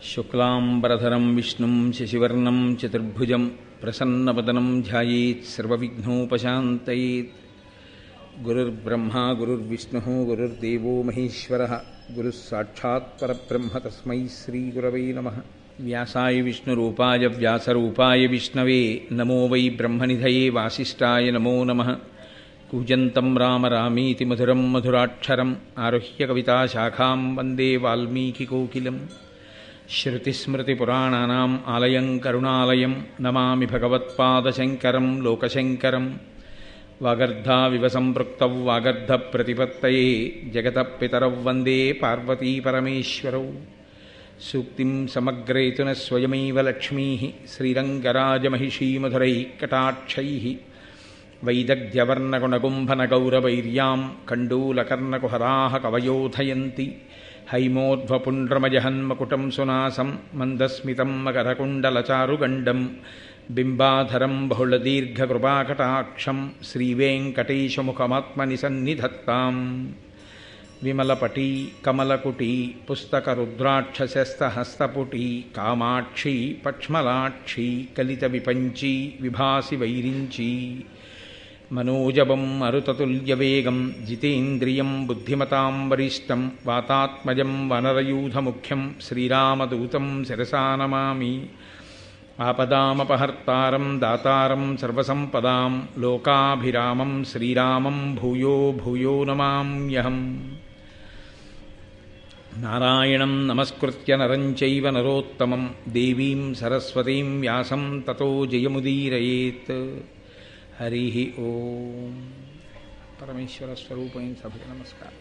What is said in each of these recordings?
శుక్లాంబరధరం విష్ణుం శశివర్ణం చతుర్భుజం ప్రసన్నవదనం ధ్యాయేత్ సర్వవిఘ్నోపశాంతయేత్. గురుర్బ్రహ్మా గురుర్విష్ణుః గురుర్దేవో మహేశ్వరః గురుః సాక్షాత్ పరబ్రహ్మ తస్మై శ్రీగురవై నమః. వ్యాసాయ విష్ణురూపాయ వ్యాసరూపాయ విష్ణవే నమో వై బ్రహ్మనిధయే వాసిష్ఠాయ నమో నమః. కూజంతం రామ రామీతి మధురం మధురాక్షరం ఆరుహ్య కవితాశాఖాం వందే వాల్మీకికోకిలం. శ్రుతిస్మృతిపురాణానాం ఆలయం కరుణాలయం నమామి భగవత్పాదశంకరం లోకశంకరం. వాగర్ధావివ సంపృక్తౌ వాగర్ధప్రతిపత్తయే జగతః పితరౌ వందే పార్వతీపరమేశ్వరౌ. సూక్తిం సమగ్రేతున స్వయమైవ లక్ష్మీః శ్రీరంగరాజమహిషీమధురైః కటాక్షైః. వైదగ్ధ్యవర్ణగుణగుంభనగౌరవైర్యాం కండూలకర్ణకుహరాः కవయోధయంతి. హైమోర్ధ్వపుండ్రమజహన్మకుటం సునాసం మందస్మితం మకరకుండలచారుగండం. బింబాధరం బహుళదీర్ఘకృపాకటాక్షం శ్రీవేంకటేశముఖమాత్మని సన్నిధత్తాం. విమలపటీ కమలకుటీ పుస్తకరుద్రాక్షశస్తహస్తపుటీ కామాక్షీ పక్ష్మలాక్షీ కలితవిపంచీ విభాసి వైరించీ. మనోజవం మరుతతుల్యవేగం జితేంద్రియం బుద్ధిమతాం వరిష్టం వాతాత్మజం వనరయూధముఖ్యం శ్రీరామదూతం శిరసా నమామి. ఆపదామపహర్తారం దాతారం సర్వసంపదాం లోకాభిరామం శ్రీరామం భూయో భూయో నమామ్యహం. నారాయణం నమస్కృత్య నరం చైవ నరోత్తమం దేవీం సరస్వతీం వ్యాసం తతో జయముదీరయేత్. హరి ఓం. పరమేశ్వర స్వరూపమైన సభకు నమస్కారం.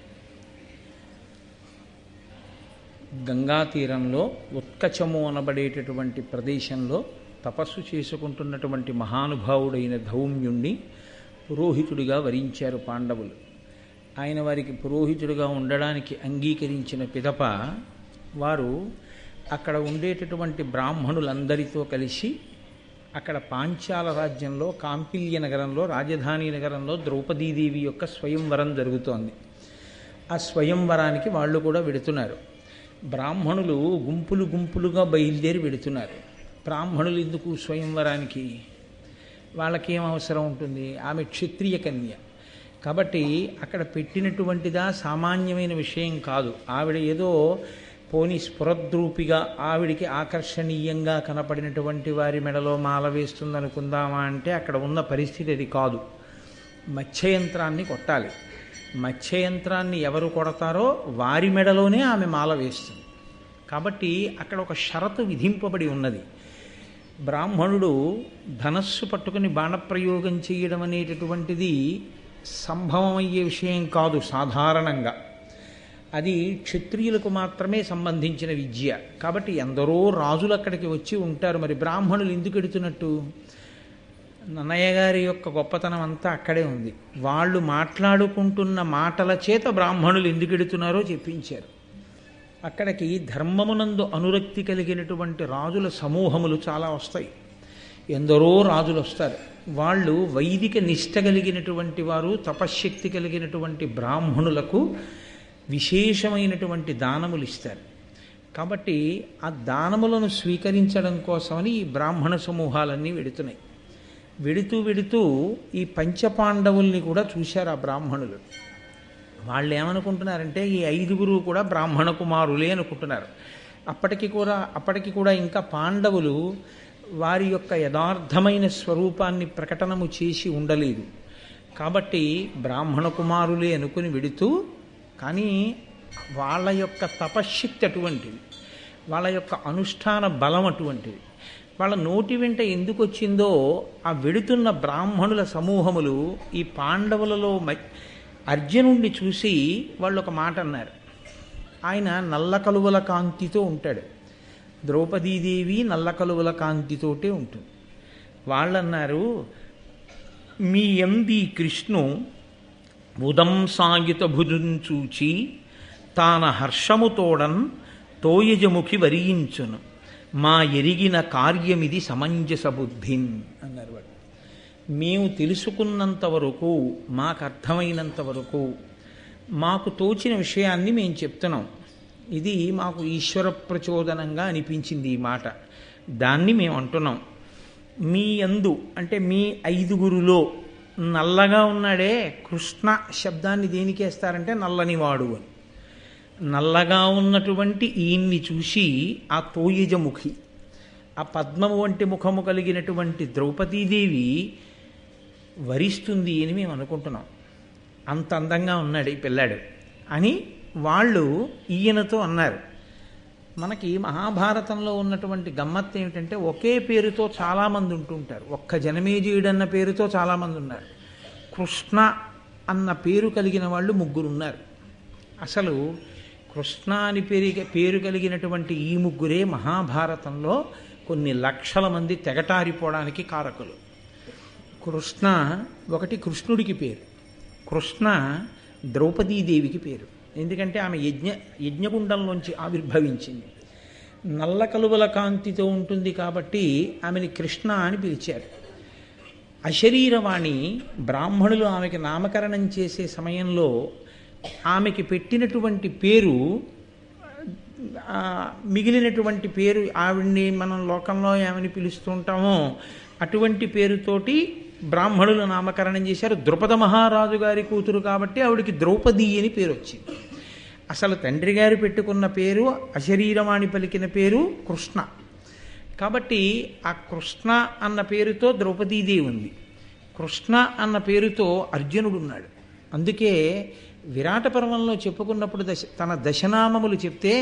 గంగా తీరంలో ఉత్కచము అనబడేటటువంటి ప్రదేశంలో తపస్సు చేసుకుంటున్నటువంటి మహానుభావుడైన ధౌమ్యుణ్ణి పురోహితుడిగా వరించారు పాండవులు. ఆయన వారికి పురోహితుడిగా ఉండడానికి అంగీకరించిన పిదప వారు అక్కడ ఉండేటటువంటి బ్రాహ్మణులందరితో కలిసి అక్కడ పాంచాల రాజ్యంలో కాంపిల్య నగరంలో రాజధాని నగరంలో ద్రౌపదీదేవి యొక్క స్వయంవరం జరుగుతోంది. ఆ స్వయంవరానికి వాళ్ళు కూడా వెడుతున్నారు. బ్రాహ్మణులు గుంపులు గుంపులుగా బయలుదేరి వెడుతున్నారు. బ్రాహ్మణులు ఎందుకు స్వయంవరానికి? వాళ్ళకేం అవసరం ఉంటుంది? ఆమె క్షత్రియ కన్య కాబట్టి అక్కడ పెట్టినటువంటిదా సామాన్యమైన విషయం కాదు. ఆవిడ ఏదో పోని స్ఫురద్రూపిగా ఆవిడికి ఆకర్షణీయంగా కనపడినటువంటి వారి మెడలో మాల వేస్తుందనుకుందామా అంటే అక్కడ ఉన్న పరిస్థితి అది కాదు. మత్స్యయంత్రాన్ని కొట్టాలి. మత్స్యయంత్రాన్ని ఎవరు కొడతారో వారి మెడలోనే ఆమె మాల వేస్తుంది. కాబట్టి అక్కడ ఒక షరతు విధింపబడి ఉన్నది. బ్రాహ్మణుడు ధనస్సు పట్టుకుని బాణప్రయోగం చేయడం అనేటటువంటిది సంభవమయ్యే విషయం కాదు సాధారణంగా. అది క్షత్రియులకు మాత్రమే సంబంధించిన విద్య. కాబట్టి ఎందరో రాజులు అక్కడికి వచ్చి ఉంటారు. మరి బ్రాహ్మణులు ఎందుకు ఎడుతున్నట్టు? నన్నయ్య గారి యొక్క గొప్పతనం అంతా అక్కడే ఉంది. వాళ్ళు మాట్లాడుకుంటున్న మాటల చేత బ్రాహ్మణులు ఎందుకు ఎడుతున్నారో చెప్పించారు. అక్కడికి ధర్మమునందు అనురక్తి కలిగినటువంటి రాజుల సమూహములు చాలా వస్తాయి. ఎందరో రాజులు వస్తారు. వాళ్ళు వైదిక నిష్ట కలిగినటువంటి వారు, తపశ్శక్తి కలిగినటువంటి బ్రాహ్మణులకు విశేషమైనటువంటి దానములు ఇస్తారు. కాబట్టి ఆ దానములను స్వీకరించడం కోసమని ఈ బ్రాహ్మణ సమూహాలన్నీ వెడుతున్నాయి. వెడుతూ ఈ పంచపాండవుల్ని కూడా చూశారు ఆ బ్రాహ్మణులు. వాళ్ళు ఏమనుకుంటున్నారంటే ఈ 5గురు కూడా బ్రాహ్మణ కుమారులే అనుకుంటున్నారు. అప్పటికి కూడా ఇంకా పాండవులు వారి యొక్క యథార్థమైన స్వరూపాన్ని ప్రకటనము చేసి ఉండలేదు. కాబట్టి బ్రాహ్మణ కుమారులే అనుకుని వెడుతూ, కానీ వాళ్ళ యొక్క తపశ్శక్తి అటువంటిది, వాళ్ళ యొక్క అనుష్ఠాన బలం అటువంటిది. వాళ్ళ నోటి వెంట ఎందుకు వచ్చిందో ఆ వెడుతున్న బ్రాహ్మణుల సమూహములు ఈ పాండవులలో అర్జునుడిని చూసి వాళ్ళు ఒక మాట అన్నారు. ఆయన నల్ల కలువల కాంతితో ఉంటాడు. ద్రౌపదీదేవి నల్ల కలువల కాంతితోటే ఉంటుంది. వాళ్ళన్నారు, మీ ఎంది కృష్ణు ఉదంసాయుత భుజుంచూచి తాన హర్షముతోడన్ తోయజముఖి వరించును మా ఎరిగిన కార్యమిది సమంజస బుద్ధిన్ అన్నారు. వాడు మేము తెలుసుకున్నంత వరకు, మాకు అర్థమైనంత వరకు, మాకు తోచిన విషయాన్ని మేము చెప్తున్నాం. ఇది మాకు ఈశ్వర ప్రచోదనంగా అనిపించింది ఈ మాట. దాన్ని మేము అంటున్నాం. మీ యందు అంటే మీ ఐదుగురులో నల్లగా ఉన్నాడే, కృష్ణ శబ్దాన్ని దేనికేస్తారంటే నల్లనివాడు అని. నల్లగా ఉన్నటువంటి ఈయన్ని చూసి ఆ తోయజముఖి, ఆ పద్మము వంటి ముఖము కలిగినటువంటి ద్రౌపదీదేవి వరిస్తుంది అని మేము అనుకుంటున్నాం. అంత అందంగా ఉన్నాడు ఈ పిల్లాడు అని వాళ్ళు ఈయనతో అన్నారు. మనకి మహాభారతంలో ఉన్నటువంటి గమ్మత్తు ఏమిటంటే ఒకే పేరుతో చాలామంది ఉంటుంటారు. ఒక్క జనమేజయుడన్న పేరుతో చాలామంది ఉన్నారు. కృష్ణ అన్న పేరు కలిగిన వాళ్ళు 3 ఉన్నారు. అసలు కృష్ణ అని పేరు కలిగినటువంటి ఈ 3 మహాభారతంలో కొన్ని లక్షల మంది తెగటారిపోవడానికి కారకులు. కృష్ణ ఒకటి కృష్ణుడికి పేరు, కృష్ణ ద్రౌపదీదేవికి పేరు. ఎందుకంటే ఆమె యజ్ఞగుండంలోంచి ఆవిర్భవించింది. నల్ల కలువల కాంతితో ఉంటుంది కాబట్టి ఆమెని కృష్ణ అని పిలిచారు. అశరీరవాణి బ్రాహ్మణులు ఆమెకి నామకరణం చేసే సమయంలో ఆమెకి పెట్టినటువంటి పేరు మిగిలినటువంటి పేరు, ఆవిడ్ని మనం లోకంలో ఏమని పిలుస్తుంటామో అటువంటి పేరుతోటి బ్రాహ్మణులు నామకరణం చేశారు. ద్రుపద మహారాజు గారి కూతురు కాబట్టి ఆవిడికి ద్రౌపది అని పేరు వచ్చింది. అసలు తండ్రి గారు పెట్టుకున్న పేరు, అశరీరవాణి పలికిన పేరు కృష్ణ. కాబట్టి ఆ కృష్ణ అన్న పేరుతో ద్రౌపదీదేవి ఉంది, కృష్ణ అన్న పేరుతో అర్జునుడు ఉన్నాడు. అందుకే విరాట పర్వంలో చెప్పుకున్నప్పుడు తన దశనామములు చెప్తే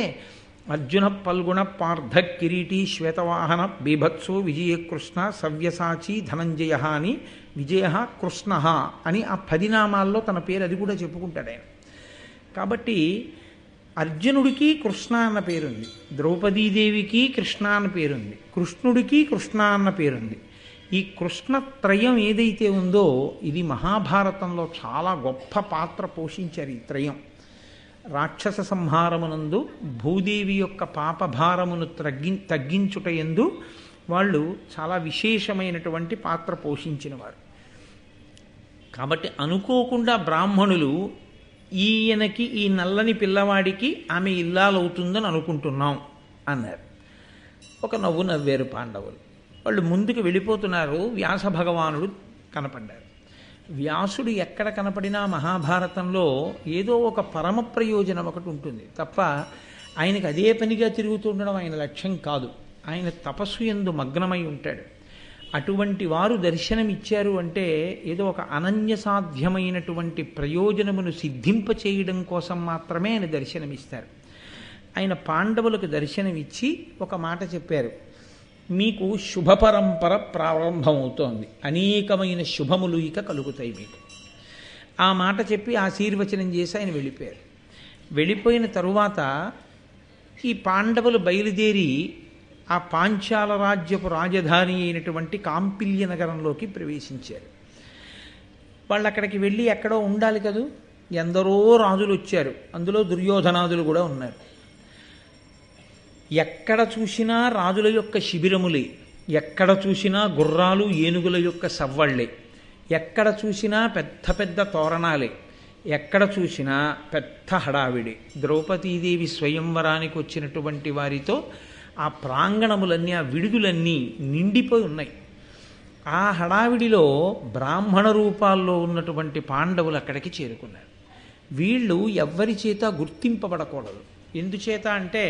అర్జున పల్గుణ పార్థ కిరీటి శ్వేతవాహన బీభత్సో విజయకృష్ణ సవ్యసాచి ధనంజయ అని విజయ కృష్ణ అని ఆ 10 నామాల్లో తన పేరు అది కూడా చెప్పుకుంటాడు ఆయన. కాబట్టి అర్జునుడికి కృష్ణ అన్న పేరుంది, ద్రౌపదీదేవికి కృష్ణ అన్న పేరుంది, కృష్ణుడికి కృష్ణ అన్న పేరుంది. ఈ కృష్ణత్రయం ఏదైతే ఉందో ఇది మహాభారతంలో చాలా గొప్ప పాత్ర పోషించారు. ఈ త్రయం రాక్షస సంహారమునందు భూదేవి యొక్క పాపభారమును తగ్గించుటయందు వాళ్ళు చాలా విశేషమైనటువంటి పాత్ర పోషించిన వారు. కాబట్టి అనుకోకుండా బ్రాహ్మణులు ఈయనకి, ఈ నల్లని పిల్లవాడికి ఆమె ఇల్లాలవుతుందని అనుకుంటున్నాం అన్నారు. ఒక నవ్వు నవ్వారు పాండవులు. వాళ్ళు ముందుకు వెళ్ళిపోతున్నారు. వ్యాస భగవానుడు కనపడ్డారు. వ్యాసుడు ఎక్కడ కనపడినా మహాభారతంలో ఏదో ఒక పరమ ప్రయోజనం ఒకటి ఉంటుంది తప్ప ఆయనకు అదే పనిగా తిరుగుతుండడం ఆయన లక్ష్యం కాదు. ఆయన తపస్సు యందు మగ్నమై ఉంటాడు. అటువంటి వారు దర్శనమిచ్చారు అంటే ఏదో ఒక అనన్య సాధ్యమైనటువంటి ప్రయోజనమును సిద్ధింపచేయడం కోసం మాత్రమే ఆయన దర్శనమిస్తారు. ఆయన పాండవులకు దర్శనమిచ్చి ఒక మాట చెప్పారు, మీకు శుభ పరంపర ప్రారంభమవుతోంది, అనేకమైన శుభములు ఇక కలుగుతాయి మీకు. ఆ మాట చెప్పి ఆశీర్వచనం చేసి ఆయన వెళ్ళిపోయారు. వెళ్ళిపోయిన తరువాత ఈ పాండవులు బయలుదేరి ఆ పాంచాల రాజ్యపు రాజధాని అయినటువంటి కాంపిల్య నగరంలోకి ప్రవేశించారు. వాళ్ళు అక్కడికి వెళ్ళి ఎక్కడో ఉండాలి కదూ. ఎందరో రాజులు వచ్చారు, అందులో దుర్యోధనాదులు కూడా ఉన్నారు. ఎక్కడ చూసినా రాజుల యొక్క శిబిరములే, ఎక్కడ చూసినా గుర్రాలు ఏనుగుల యొక్క సవ్వళ్ళే, ఎక్కడ చూసినా పెద్ద పెద్ద తోరణాలే, ఎక్కడ చూసినా పెద్ద హడావిడి. ద్రౌపదీదేవి స్వయంవరానికి వచ్చినటువంటి వారితో ఆ ప్రాంగణములన్నీ, ఆ విడుదలన్నీ నిండిపోయి ఉన్నాయి. ఆ హడావిడిలో బ్రాహ్మణ రూపాల్లో ఉన్నటువంటి పాండవులు అక్కడికి చేరుకున్నారు. వీళ్ళు ఎవ్వరి చేత గుర్తింపబడకూడదు. ఎందుచేత అంటే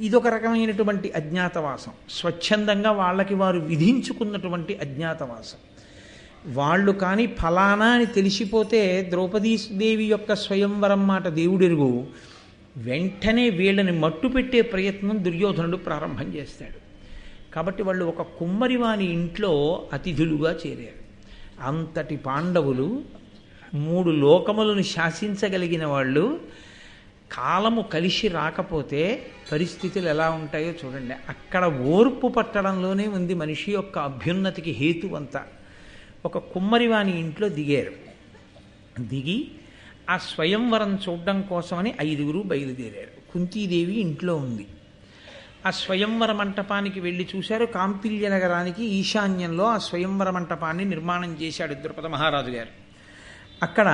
ఇదొక రకమైనటువంటి అజ్ఞాతవాసం, స్వచ్ఛందంగా వాళ్ళకి వారు విధించుకున్నటువంటి అజ్ఞాతవాసం. వాళ్ళు కానీ ఫలానా అని తెలిసిపోతే ద్రౌపదీదేవి యొక్క స్వయంవరం మాట దేవుడెరుగు, వెంటనే వీళ్ళని మట్టు పెట్టే ప్రయత్నం దుర్యోధనుడు ప్రారంభం చేస్తాడు. కాబట్టి వాళ్ళు ఒక కుమ్మరివాని ఇంట్లో అతిథులుగా చేరారు. అంతటి పాండవులు 3 లోకములను శాసించగలిగిన వాళ్ళు కాలము కలిసి రాకపోతే పరిస్థితులు ఎలా ఉంటాయో చూడండి. అక్కడ ఓర్పు పట్టడంలోనే ఉంది మనిషి యొక్క అభ్యున్నతికి హేతువంతా. ఒక కుమ్మరివాని ఇంట్లో దిగారు. దిగి ఆ స్వయంవరం చూడడం కోసమని 5గురు బయలుదేరారు. కుంతీదేవి ఇంట్లో ఉంది. ఆ స్వయంవర మంటపానికి వెళ్ళి చూశారు. కాంపిల్య నగరానికి ఈశాన్యంలో ఆ స్వయంవర మంటపాన్ని నిర్మాణం చేశాడు ద్రుపద మహారాజు గారు. అక్కడ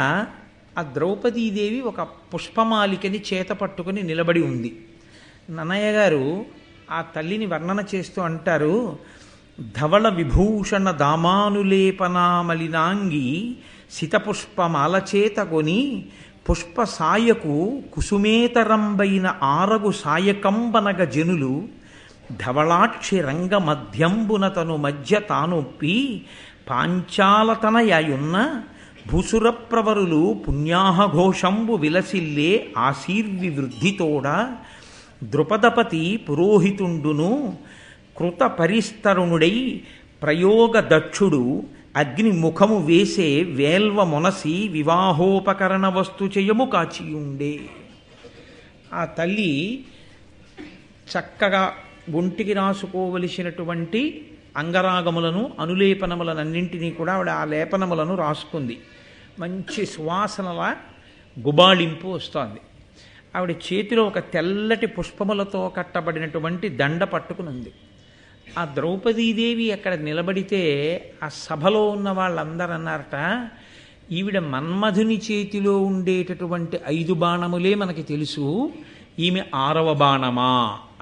ఆ ద్రౌపదీదేవి ఒక పుష్పమాలికని చేత పట్టుకుని నిలబడి ఉంది. నన్నయ్య గారు ఆ తల్లిని వర్ణన చేస్తూ అంటారు, ధవళ విభూషణ దామానులేపనామలినాంగి సితపుష్పమాలచేత కొని పుష్ప సాయకు కుసుమేతరంబైన ఆరగు సాయకంబనగ జనులు ధవళాక్షి రంగ మధ్యంబునతను మధ్య తానొప్పి పాంచాలతనయాయున్న భూసురప్రవరులు పుణ్యాహఘోషంబు విలసిల్లే ఆశీర్వివృద్ధితోడ ద్రుపదపతి పురోహితుండును కృత పరిస్తరుణుడై ప్రయోగ దక్షుడు అగ్ని ముఖము వేసే వేల్వ మొనసి వివాహోపకరణ వస్తు చేయము కాచియుండే. ఆ తల్లి చక్కగా ఒంటికి రాసుకోవలసినటువంటి అంగరాగములను అనులేపనములనన్నింటినీ కూడా ఆవిడ ఆ లేపనములను రాసుకుంది. మంచి సువాసనల గుబాళింపు వస్తోంది. ఆవిడ చేతిలో ఒక తెల్లటి పుష్పములతో కట్టబడినటువంటి దండ పట్టుకుని ఉంది. ఆ ద్రౌపదీదేవి అక్కడ నిలబడితే ఆ సభలో ఉన్న వాళ్ళందరూ అన్నారట, ఈవిడ మన్మధుని చేతిలో ఉండేటటువంటి 5 బాణములే మనకి తెలుసు, ఈమె 6వ బాణమా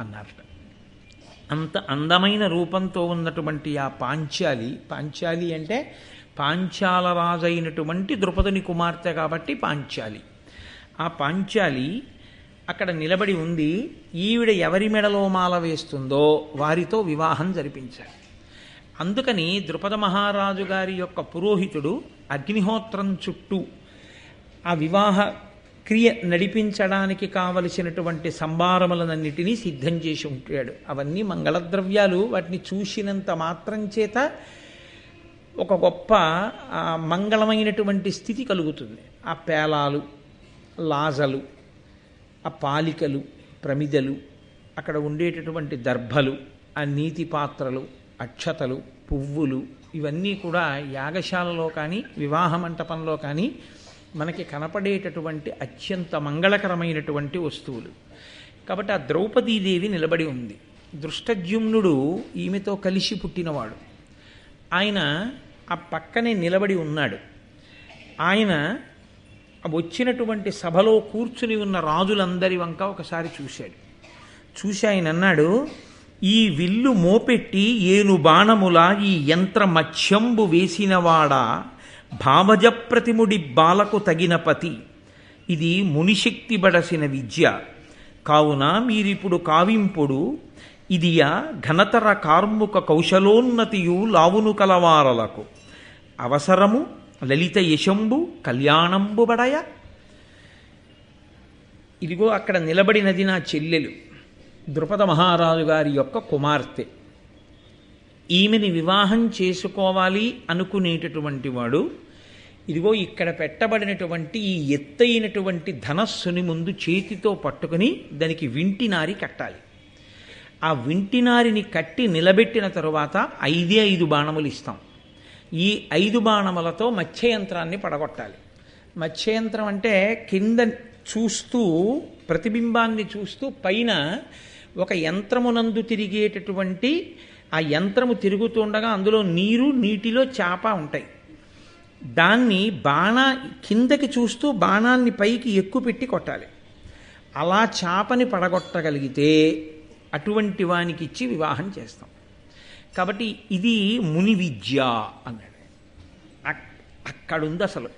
అన్నారట. అంత అందమైన రూపంతో ఉన్నటువంటి ఆ పాంచాలి అంటే పాంచాల రాజు అయినటువంటి ద్రుపదుని కుమార్తె కాబట్టి పాంచాలి. ఆ పాంచాలి అక్కడ నిలబడి ఉంది. ఈవిడ ఎవరి మెడలో మాల వేస్తుందో వారితో వివాహం జరిపించాలి. అందుకని ద్రుపద మహారాజు గారి యొక్క పురోహితుడు అగ్నిహోత్రం చుట్టూ ఆ వివాహ క్రియ నడిపించడానికి కావలసినటువంటి సంభారములనన్నిటినీ సిద్ధం చేసి ఉంటాడు. అవన్నీ మంగళద్రవ్యాలు. వాటిని చూసినంత మాత్రం చేత ఒక గొప్ప మంగళమైనటువంటి స్థితి కలుగుతుంది. ఆ పేలాలు, లాజలు, ఆ పాలికలు, ప్రమిదలు, అక్కడ ఉండేటటువంటి దర్భలు, ఆ నీతి పాత్రలు, అక్షతలు, పువ్వులు, ఇవన్నీ కూడా యాగశాలలో కానీ వివాహ మంటపంలో కానీ మనకి కనపడేటటువంటి అత్యంత మంగళకరమైనటువంటి వస్తువులు. కాబట్టి ఆ ద్రౌపదీదేవి నిలబడి ఉంది. దృష్టద్యుమ్నుడు ఈమెతో కలిసి పుట్టినవాడు. ఆయన ఆ పక్కనే నిలబడి ఉన్నాడు. ఆయన వచ్చినటువంటి సభలో కూర్చుని ఉన్న రాజులందరి వంక ఒకసారి చూశాడు. చూసి ఆయన అన్నాడు, ఈ విల్లు మోపెట్టి ఏను బాణముల ఈ యంత్ర మత్స్యంబు వేసినవాడా భావజ ప్రతిముడి బాలకు తగిన పతి, ఇది మునిశక్తి బడసిన విద్య కావున మీరిప్పుడు కావింపుడు ఇదియా ఘనతర కార్ముక కౌశలోన్నతియు లావును కలవారలకు అవసరము లలిత యశంబు కళ్యాణంబు బడయ. ఇదిగో అక్కడ నిలబడినది నా చెల్లెలు, ద్రుపద మహారాజు గారి యొక్క కుమార్తె. ఈమెని వివాహం చేసుకోవాలి అనుకునేటటువంటి వాడు ఇదిగో ఇక్కడ పెట్టబడినటువంటి ఈ ఎత్తైనటువంటి ధనస్సుని ముందు చేతితో పట్టుకుని దానికి వింటినారి కట్టాలి. ఆ వింటినారిని కట్టి నిలబెట్టిన తరువాత 5 బాణములు ఇస్తాం. ఈ 5 బాణములతో మత్స్యయంత్రాన్ని పడగొట్టాలి. మత్స్యయంత్రం అంటే కింద చూస్తూ ప్రతిబింబాన్ని చూస్తూ పైన ఒక యంత్రమునందు తిరిగేటటువంటి ఆ యంత్రము తిరుగుతుండగా అందులో నీటిలో చేప ఉంటాయి. దాన్ని కిందకి చూస్తూ బాణాన్ని పైకి ఎక్కుపెట్టి కొట్టాలి. అలా చేపని పడగొట్టగలిగితే అటువంటి వానికి ఇచ్చి వివాహం చేస్తాం. కాబట్టి ఇది ముని విద్య అన్నాడు. అక్కడుంది అసలు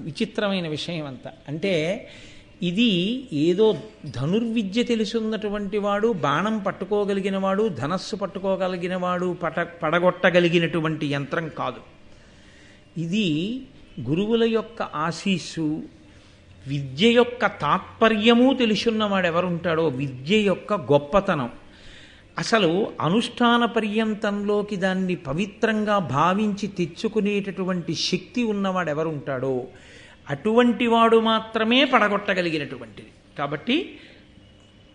విచిత్రమైన విషయం అంతా. అంటే ఇది ఏదో ధనుర్విద్య తెలుసున్నటువంటి వాడు, బాణం పట్టుకోగలిగిన వాడు, ధనస్సు పట్టుకోగలిగిన వాడు పడగొట్టగలిగినటువంటి యంత్రం కాదు. ఇది గురువుల యొక్క ఆశీస్సు, విద్య యొక్క తాత్పర్యము తెలుసున్నవాడు ఎవరుంటాడో, విద్య యొక్క గొప్పతనం, అసలు అనుష్ఠాన పర్యంతంలోకి దాన్ని పవిత్రంగా భావించి తెచ్చుకునేటటువంటి శక్తి ఉన్నవాడు ఎవరుంటాడో అటువంటి వాడు మాత్రమే పడగొట్టగలిగినటువంటిది. కాబట్టి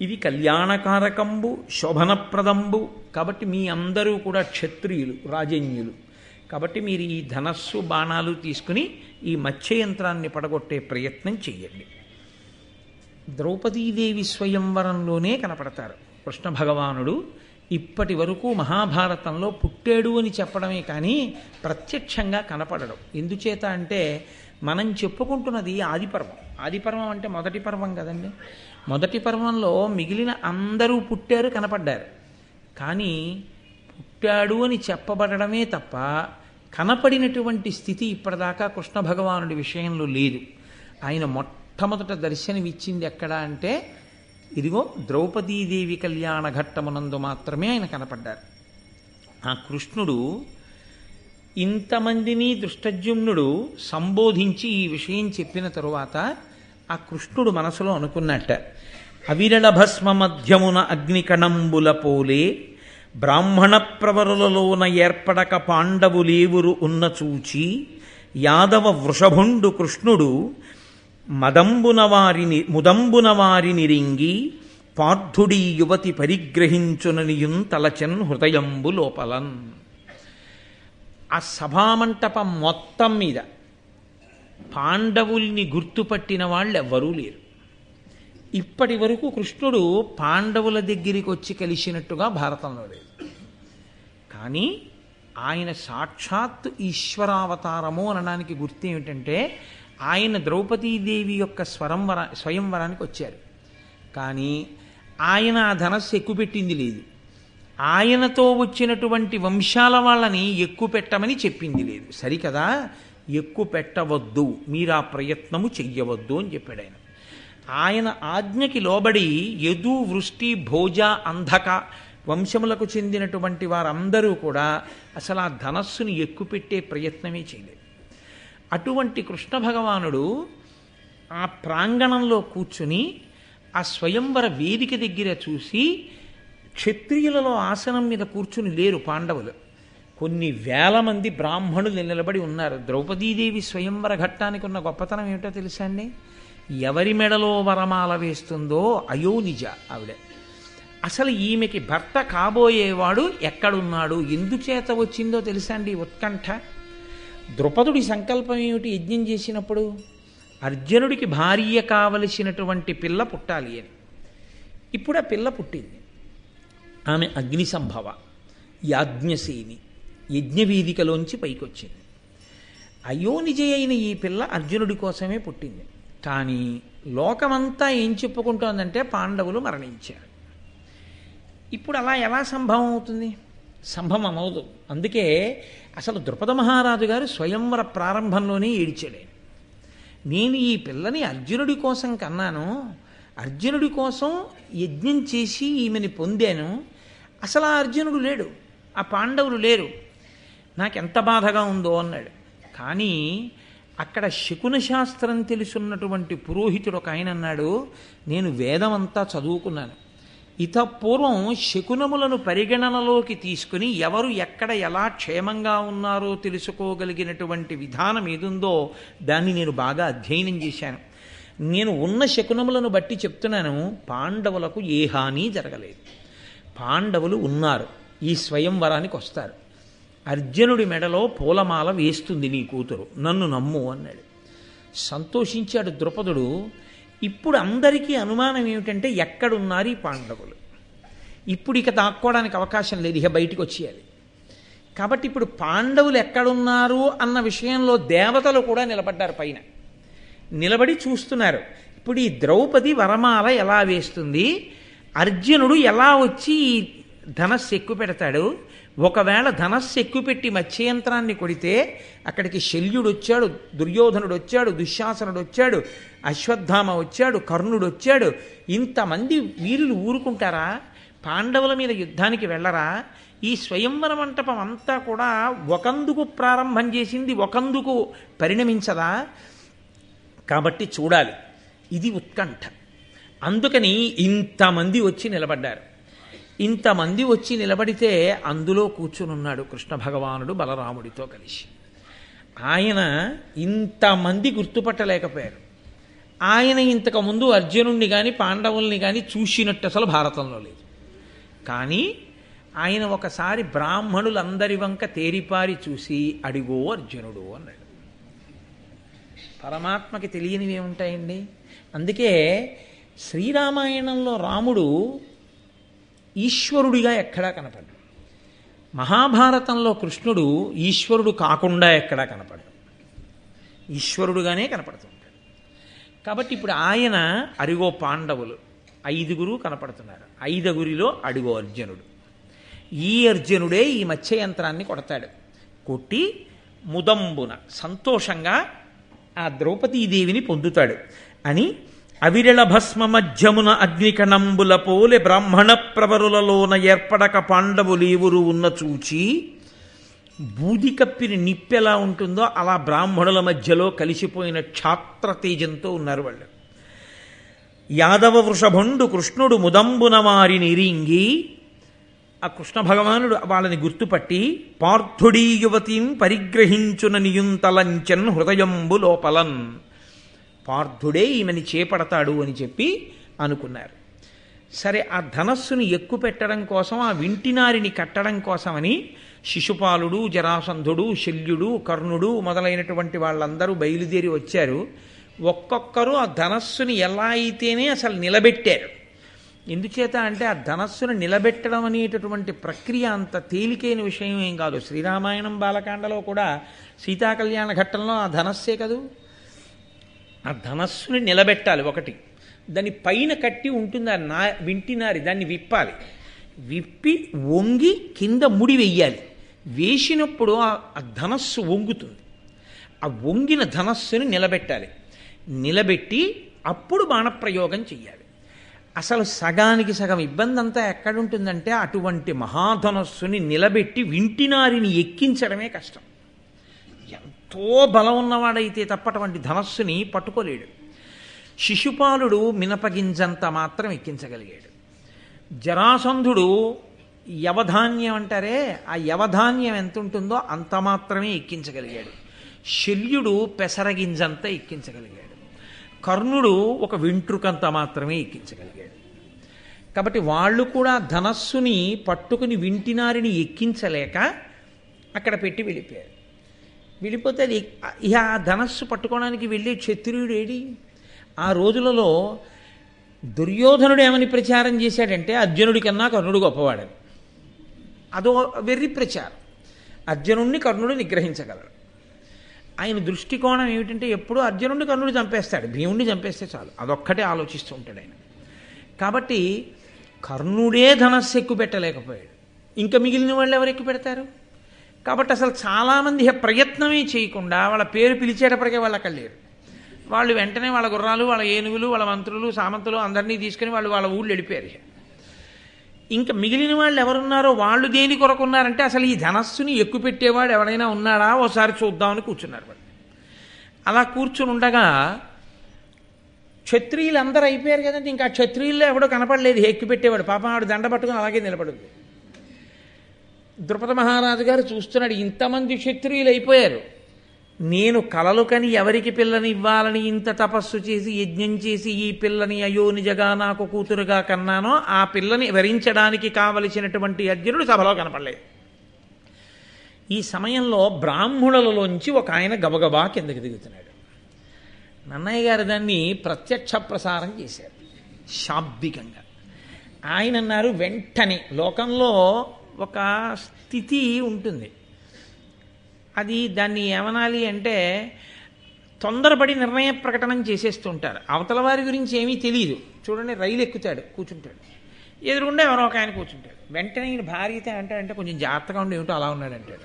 ఇది కళ్యాణకారకంబు, శోభనప్రదంబు. కాబట్టి మీ అందరూ కూడా క్షత్రియులు, రాజన్యులు. కాబట్టి మీరు ఈ ధనస్సు బాణాలు తీసుకుని ఈ మత్స్యయంత్రాన్ని పడగొట్టే ప్రయత్నం చెయ్యండి. ద్రౌపదీదేవి స్వయంవరంలోనే కనపడతారు కృష్ణ భగవానుడు. ఇప్పటి వరకు మహాభారతంలో పుట్టాడు అని చెప్పడమే కానీ ప్రత్యక్షంగా కనపడడం. ఎందుచేత అంటే మనం చెప్పుకుంటున్నది ఆదిపర్వం. ఆదిపర్వం అంటే మొదటి పర్వం కదండి. మొదటి పర్వంలో మిగిలిన అందరూ పుట్టారు, కనపడ్డారు. కానీ పుట్టాడు అని చెప్పబడమే తప్ప కనపడినటువంటి స్థితి ఇప్పటిదాకా కృష్ణ భగవానుడి విషయంలో లేదు. ఆయన మొట్టమొదట దర్శనమిచ్చింది ఎక్కడ అంటే ఇదిగో ద్రౌపదీదేవి కళ్యాణ ఘట్టమునందు మాత్రమే ఆయన కనపడ్డారు. ఆ కృష్ణుడు ఇంతమందిని దృష్టజ్యుమ్నుడు సంబోధించి ఈ విషయం చెప్పిన తరువాత ఆ కృష్ణుడు మనసులో అనుకున్నట్ట, అవిరళ భస్మ మధ్యమున అగ్నికణంబుల పోలే బ్రాహ్మణ ప్రవరులలోన ఏర్పడక పాండవులేవురు ఉన్న చూచి యాదవ వృషభుండు కృష్ణుడు ముదంబున వారిని రింగి పార్థుడీ యువతి పరిగ్రహించుననియున్ తలచెన్ హృదయంబు లోపలన్. ఆ సభామంటపం మొత్తం మీద పాండవుల్ని గుర్తుపట్టిన వాళ్ళు ఎవ్వరూ లేరు. ఇప్పటి వరకు కృష్ణుడు పాండవుల దగ్గరికి వచ్చి కలిసినట్టుగా భారతంలో లేదు. కానీ ఆయన సాక్షాత్ ఈశ్వరావతారము అనడానికి గుర్తు ఏమిటంటే ఆయన ద్రౌపదీదేవి యొక్క స్వయంవరానికి వచ్చారు. కానీ ఆయన ఆ ధనస్సు ఎక్కుపెట్టింది లేదు. ఆయనతో వచ్చినటువంటి వంశాల వాళ్ళని ఎక్కుపెట్టమని చెప్పింది లేదు. సరికదా, ఎక్కుపెట్టవద్దు, మీరు ఆ ప్రయత్నము చెయ్యవద్దు అని చెప్పాడు ఆయన. ఆయన ఆజ్ఞకి లోబడి యదు, వృష్టి, భోజ, అంధక వంశములకు చెందినటువంటి వారందరూ కూడా అసలు ఆ ధనస్సుని ఎక్కుపెట్టే ప్రయత్నమే చేయలేదు. అటువంటి కృష్ణ భగవానుడు ఆ ప్రాంగణంలో కూర్చుని ఆ స్వయంవర వేదిక దగ్గర చూసి, క్షత్రియులలో ఆసనం మీద కూర్చుని లేరు పాండవులు, కొన్ని వేల మంది బ్రాహ్మణులు నిలబడి ఉన్నారు. ద్రౌపదీదేవి స్వయంవర ఘట్టానికి ఉన్న గొప్పతనం ఏమిటో తెలుసా అండి? ఎవరి మెడలో వరమాల వేస్తుందో అయోనిజ ఆవిడ. అసలు ఈమెకి భర్త కాబోయేవాడు ఎక్కడున్నాడు, ఎందుచేత వచ్చిందో తెలుసా అండి ఉత్కంఠ? ద్రుపదుడి సంకల్పం ఏమిటి యజ్ఞం చేసినప్పుడు? అర్జునుడికి భార్య కావలసినటువంటి పిల్ల పుట్టాలి అని. ఇప్పుడు ఆ పిల్ల పుట్టింది. ఆమె అగ్ని సంభవ, యాజ్ఞసేని, యజ్ఞవేదికలోంచి పైకొచ్చింది. అయోనిజ అయిన ఈ పిల్ల అర్జునుడి కోసమే పుట్టింది. కానీ లోకమంతా ఏం చెప్పుకుంటోందంటే పాండవులు మరణించారు. ఇప్పుడు అలా ఎలా సంభవం అవుతుంది? సంభవం అవదు. అందుకే అసలు ద్రుపద మహారాజు గారు స్వయంవర ప్రారంభంలోనే ఏడిచాడు. నేను ఈ పిల్లని అర్జునుడి కోసం కన్నాను, అర్జునుడి కోసం యజ్ఞం చేసి ఈమెని పొందాను, అసలు ఆ అర్జునుడు లేడు, ఆ పాండవులు లేరు, నాకెంత బాధగా ఉందో అన్నాడు. కానీ అక్కడ శకున శాస్త్రం తెలుసున్నటువంటి పురోహితుడు ఒక ఆయన అన్నాడు, నేను వేదమంతా చదువుకున్నాను, ఇతపూర్వం శకునములను పరిగణనలోకి తీసుకుని ఎవరు ఎక్కడ ఎలా క్షేమంగా ఉన్నారో తెలుసుకోగలిగినటువంటి విధానం ఏదుందో దాన్ని నేను బాగా అధ్యయనం చేశాను. నేను ఉన్న శకునములను బట్టి చెప్తున్నాను, పాండవులకు ఏ హాని జరగలేదు. పాండవులు ఉన్నారు, ఈ స్వయంవరానికి వస్తారు. అర్జునుడి మెడలో పూలమాల వేస్తుంది నీ కూతురు, నన్ను నమ్ము అన్నాడు. సంతోషించాడు ద్రుపదుడు. ఇప్పుడు అందరికీ అనుమానం ఏమిటంటే ఎక్కడున్నారు ఈ పాండవులు? ఇప్పుడు ఇక దాక్కోవడానికి అవకాశం లేదు, ఇక బయటికి వచ్చేయాలి. కాబట్టి ఇప్పుడు పాండవులు ఎక్కడున్నారు అన్న విషయంలో దేవతలు కూడా నిలబడ్డారు, పైన నిలబడి చూస్తున్నారు. ఇప్పుడు ఈ ద్రౌపది వరమాల ఎలా వేస్తుంది, అర్జునుడు ఎలా వచ్చి ధనస్సు ఎక్కువ పెడతాడు, ఒకవేళ ధనస్సు ఎక్కుపెట్టి మత్స్యయంత్రాన్ని కొడితే అక్కడికి శల్యుడు వచ్చాడు, దుర్యోధనుడు వచ్చాడు, దుశ్శాసనుడు వచ్చాడు, అశ్వత్థామ వచ్చాడు, కర్ణుడు వచ్చాడు, ఇంతమంది వీరులు ఊరుకుంటారా? పాండవుల మీద యుద్ధానికి వెళ్ళరా? ఈ స్వయంవర మంటపం అంతా కూడా ఒకందుకు ప్రారంభం చేసింది, ఒకందుకు పరిణమించదా? కాబట్టి చూడాలి, ఇది ఉత్కంఠ. అందుకని ఇంతమంది వచ్చి నిలబడ్డారు. ఇంతమంది వచ్చి నిలబడితే అందులో కూర్చునున్నాడు కృష్ణ భగవానుడు బలరాముడితో కలిసి. ఆయన ఇంతమంది గుర్తుపట్టలేకపోయారు. ఆయన ఇంతకుముందు అర్జునుడిని కానీ పాండవుల్ని కానీ చూసినట్టు అసలు భారతంలో లేదు. కానీ ఆయన ఒకసారి బ్రాహ్మణులందరి వంక తేరిపారి చూసి అడిగో అర్జునుడు అన్నాడు. పరమాత్మకి తెలియనివి ఏముంటాయండి? అందుకే శ్రీరామాయణంలో రాముడు ఈశ్వరుడిగా ఎక్కడా కనపడ్డాడు. మహాభారతంలో కృష్ణుడు ఈశ్వరుడు కాకుండా ఎక్కడా కనపడ్డాడు. ఈశ్వరుడుగానే కనపడుతుంటాడు. కాబట్టి ఇప్పుడు ఆయన అరిగో పాండవులు 5 కనపడుతున్నారు. 5 అడిగో అర్జునుడు. ఈ అర్జునుడే ఈ మత్స్యయంత్రాన్ని కొడతాడు. కొట్టి ముదంబున సంతోషంగా ఆ ద్రౌపదీదేవిని పొందుతాడు అని అవిరళ భస్మ మధ్యమున అగ్నికణంబుల పోలె బ్రాహ్మణ ప్రవరులలోన ఏర్పడక పాండవులేవురు ఉన్న చూచి బూది కప్పిన నిప్పెలా ఉంటుందో అలా బ్రాహ్మణుల మధ్యలో కలిసిపోయిన క్షాత్ర తేజంతో ఉన్నారు వాళ్ళు. యాదవ వృషభుండు కృష్ణుడు ముదంబున వారిని రింగి ఆ కృష్ణ భగవానుడు వాళ్ళని గుర్తుపట్టి పార్థుడీ యువతీం పరిగ్రహించున నియుంతలంచన్ హృదయంబు లోపలన్, పార్థుడే ఈమెని చేపడతాడు అని చెప్పి అనుకున్నారు. సరే, ఆ ధనస్సుని ఎక్కుపెట్టడం కోసం, ఆ వింటినారిని కట్టడం కోసమని శిశుపాలుడు, జరాసంధుడు, శల్యుడు, కర్ణుడు మొదలైనటువంటి వాళ్ళందరూ బయలుదేరి వచ్చారు. ఒక్కొక్కరు ఆ ధనస్సుని ఎలా అయితేనే అసలు నిలబెట్టారు. ఎందుచేత అంటే ఆ ధనస్సును నిలబెట్టడం అనేటటువంటి ప్రక్రియ అంత తేలికైన విషయం ఏం కాదు. శ్రీరామాయణం బాలకాండలో కూడా సీతాకళ్యాణ ఘట్టంలో ఆ ధనస్సే కదూ. ఆ ధనస్సుని నిలబెట్టాలి ఒకటి, దాని పైన కట్టి ఉంటుంది ఆ వింటినారి, దాన్ని విప్పాలి. విప్పి వంగి కింద ముడి వెయ్యాలి. వేసినప్పుడు ఆ ధనస్సు వంగుతుంది. ఆ వంగిన ధనస్సుని నిలబెట్టాలి. నిలబెట్టి అప్పుడు బాణప్రయోగం చెయ్యాలి. అసలు సగానికి సగం ఇబ్బంది అంతా ఎక్కడుంటుందంటే అటువంటి మహాధనస్సుని నిలబెట్టి వింటినారిని ఎక్కించడమే కష్టం. ఎంతో బలం ఉన్నవాడైతే తప్ప అటువంటి ధనస్సుని పట్టుకోలేడు. శిశుపాలుడు మినపగింజంత మాత్రం ఎక్కించగలిగాడు. జరాసంధుడు యవధాన్యం అంటారే, ఆ యవధాన్యం ఎంత ఉంటుందో అంత మాత్రమే ఎక్కించగలిగాడు. శల్యుడు పెసరగింజంతా ఎక్కించగలిగాడు. కర్ణుడు ఒక వెంట్రుకంత మాత్రమే ఎక్కించగలిగాడు. కాబట్టి వాళ్ళు కూడా ధనస్సుని పట్టుకుని వింటినారిని ఎక్కించలేక అక్కడ పెట్టి వెళ్ళిపోయారు. వెళ్ళిపోతే అది ఇక ఆ ధనస్సు పట్టుకోవడానికి వెళ్ళే క్షత్రియుడు ఏడి? ఆ రోజులలో దుర్యోధనుడు ఏమని ప్రచారం చేశాడంటే అర్జునుడి కన్నా కర్ణుడు గొప్పవాడని. అదో వెర్రి ప్రచారం. అర్జునుడిని కర్ణుడు నిగ్రహించగలడు. ఆయన దృష్టికోణం ఏమిటంటే ఎప్పుడూ అర్జునుడిని కర్ణుడు చంపేస్తాడు, భీముడిని చంపేస్తే చాలు, అదొక్కటే ఆలోచిస్తూ ఉంటాడు ఆయన. కాబట్టి కర్ణుడే ధనస్సు ఎక్కువ పెట్టలేకపోయాడు, ఇంకా మిగిలిన వాళ్ళు ఎవరు ఎక్కువ పెడతారు? కాబట్టి అసలు చాలామంది ప్రయత్నమే చేయకుండా వాళ్ళ పేరు పిలిచేటప్పటికే వాళ్ళు అక్కడ లేరు. వాళ్ళు వెంటనే వాళ్ళ గుర్రాలు, వాళ్ళ ఏనుగులు, వాళ్ళ మంత్రులు, సామంతులు అందరినీ తీసుకుని వాళ్ళు వాళ్ళ ఊళ్ళు వెళ్ళిపోయారు. ఇంకా మిగిలిన వాళ్ళు ఎవరున్నారో వాళ్ళు దేని కొరకు ఉన్నారంటే అసలు ఈ ధనస్సుని ఎక్కువ పెట్టేవాడు ఎవరైనా ఉన్నాడా ఓసారి చూద్దామని కూర్చున్నారు వాళ్ళు. అలా కూర్చుని ఉండగా క్షత్రియులు అందరూ అయిపోయారు కదండి. ఇంకా క్షత్రియుల్లో ఎవడో కనపడలేదు ఎక్కువ పెట్టేవాడు. పాపం ఆవిడ దండ పట్టుకుని అలాగే నిలబడింది. ద్రుపద మహారాజు గారు చూస్తున్నాడు, ఇంతమంది క్షత్రియులు అయిపోయారు, నేను కలలు కని ఎవరికి పిల్లని ఇవ్వాలని ఇంత తపస్సు చేసి యజ్ఞం చేసి ఈ పిల్లని అయోనిజగా నాకు కూతురుగా కన్నానో ఆ పిల్లని వరించడానికి కావలసినటువంటి అర్జునుడు సభలో కనపడలేదు. ఈ సమయంలో బ్రాహ్మణులలోంచి ఒక ఆయన గబగబా కిందకి దిగుతున్నాడు. నన్నయ్య గారు దాన్ని ప్రత్యక్ష ప్రసారం చేశారు శాబ్దికంగా. ఆయన అన్నారు, వెంటనే లోకంలో ఒక స్థితి ఉంటుంది, అది దాన్ని ఏమనాలి అంటే తొందరపడి నిర్ణయ ప్రకటన చేసేస్తుంటారు. అవతల వారి గురించి ఏమీ తెలియదు. చూడండి, రైలు ఎక్కుతాడు, కూర్చుంటాడు, ఎదురుగుండా ఎవరో ఒక ఆయన కూర్చుంటాడు. వెంటనే ఈయన భార్యతే అంటాడంటే కొంచెం జాగ్రత్తగా ఉండి ఏమిటో అలా ఉన్నాడంటాడు.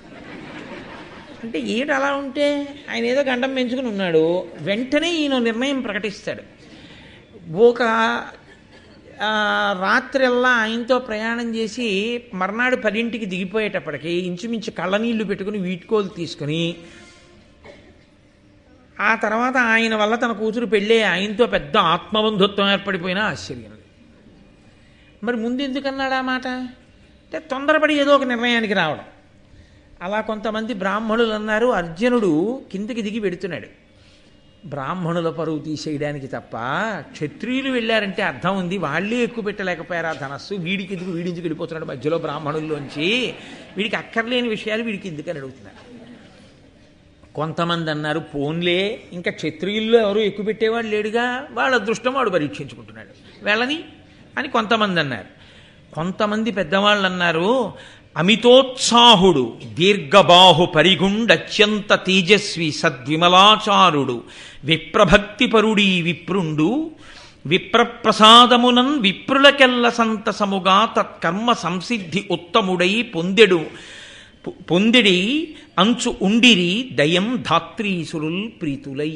అంటే ఏమిటి అలా ఉంటే ఆయన ఏదో గండం పెంచుకుని ఉన్నాడు. వెంటనే ఈయన నిర్ణయం ప్రకటిస్తాడు. ఒక రాత్రిల్లా ఆయనతో ప్రయాణం చేసి మర్నాడు 10ంటికి దిగిపోయేటప్పటికి ఇంచుమించు కళ్ళనీళ్లు పెట్టుకుని వీడ్కోలు తీసుకుని ఆ తర్వాత ఆయన వల్ల తన కూతురు పెళ్ళే ఆయనతో పెద్ద ఆత్మబంధుత్వం ఏర్పడిపోయినా ఆశ్చర్యం లేదు. మరి ముందు ఎందుకన్నాడు ఆ మాట అంటే తొందరపడి ఏదో ఒక నిర్ణయానికి రావడం. అలా కొంతమంది బ్రాహ్మణులు అన్నారు, అర్జునుడు కిందికి దిగి పెడుతున్నాడు బ్రాహ్మణుల పరువు తీసేయడానికి తప్ప. క్షత్రియులు వెళ్ళారంటే అర్థం ఉంది, వాళ్ళే ఎక్కువ పెట్టలేకపోయారు ఆ ధనస్సు, వీడికి ఎందుకు, వీడించుకు వెళ్ళిపోతున్నాడు మధ్యలో బ్రాహ్మణుల్లోంచి, వీడికి అక్కర్లేని విషయాలు వీడికి ఎందుకని అడుగుతున్నారు. కొంతమంది అన్నారు, పోన్లే ఇంకా క్షత్రియుల్లో ఎవరు ఎక్కువ పెట్టేవాడు లేడుగా, వాళ్ళ అదృష్టం వాడు పరీక్షించుకుంటున్నాడు వెళ్ళని అని కొంతమంది అన్నారు. కొంతమంది పెద్దవాళ్ళు అన్నారు, అమితోత్సాహుడు దీర్ఘబాహు పరిగుండత్యంత తేజస్వి సద్విమలాచారుడు విప్రభక్తిపరుడీ విప్రుండు విప్రప్రసాదమునన్ విప్రులకెల్ల సంతసముగా తత్కర్మ సంసిద్ధి ఉత్తముడై పొందిడి అంచు ఉండిరి దయం ధాత్రీసురుల్ ప్రీతులై.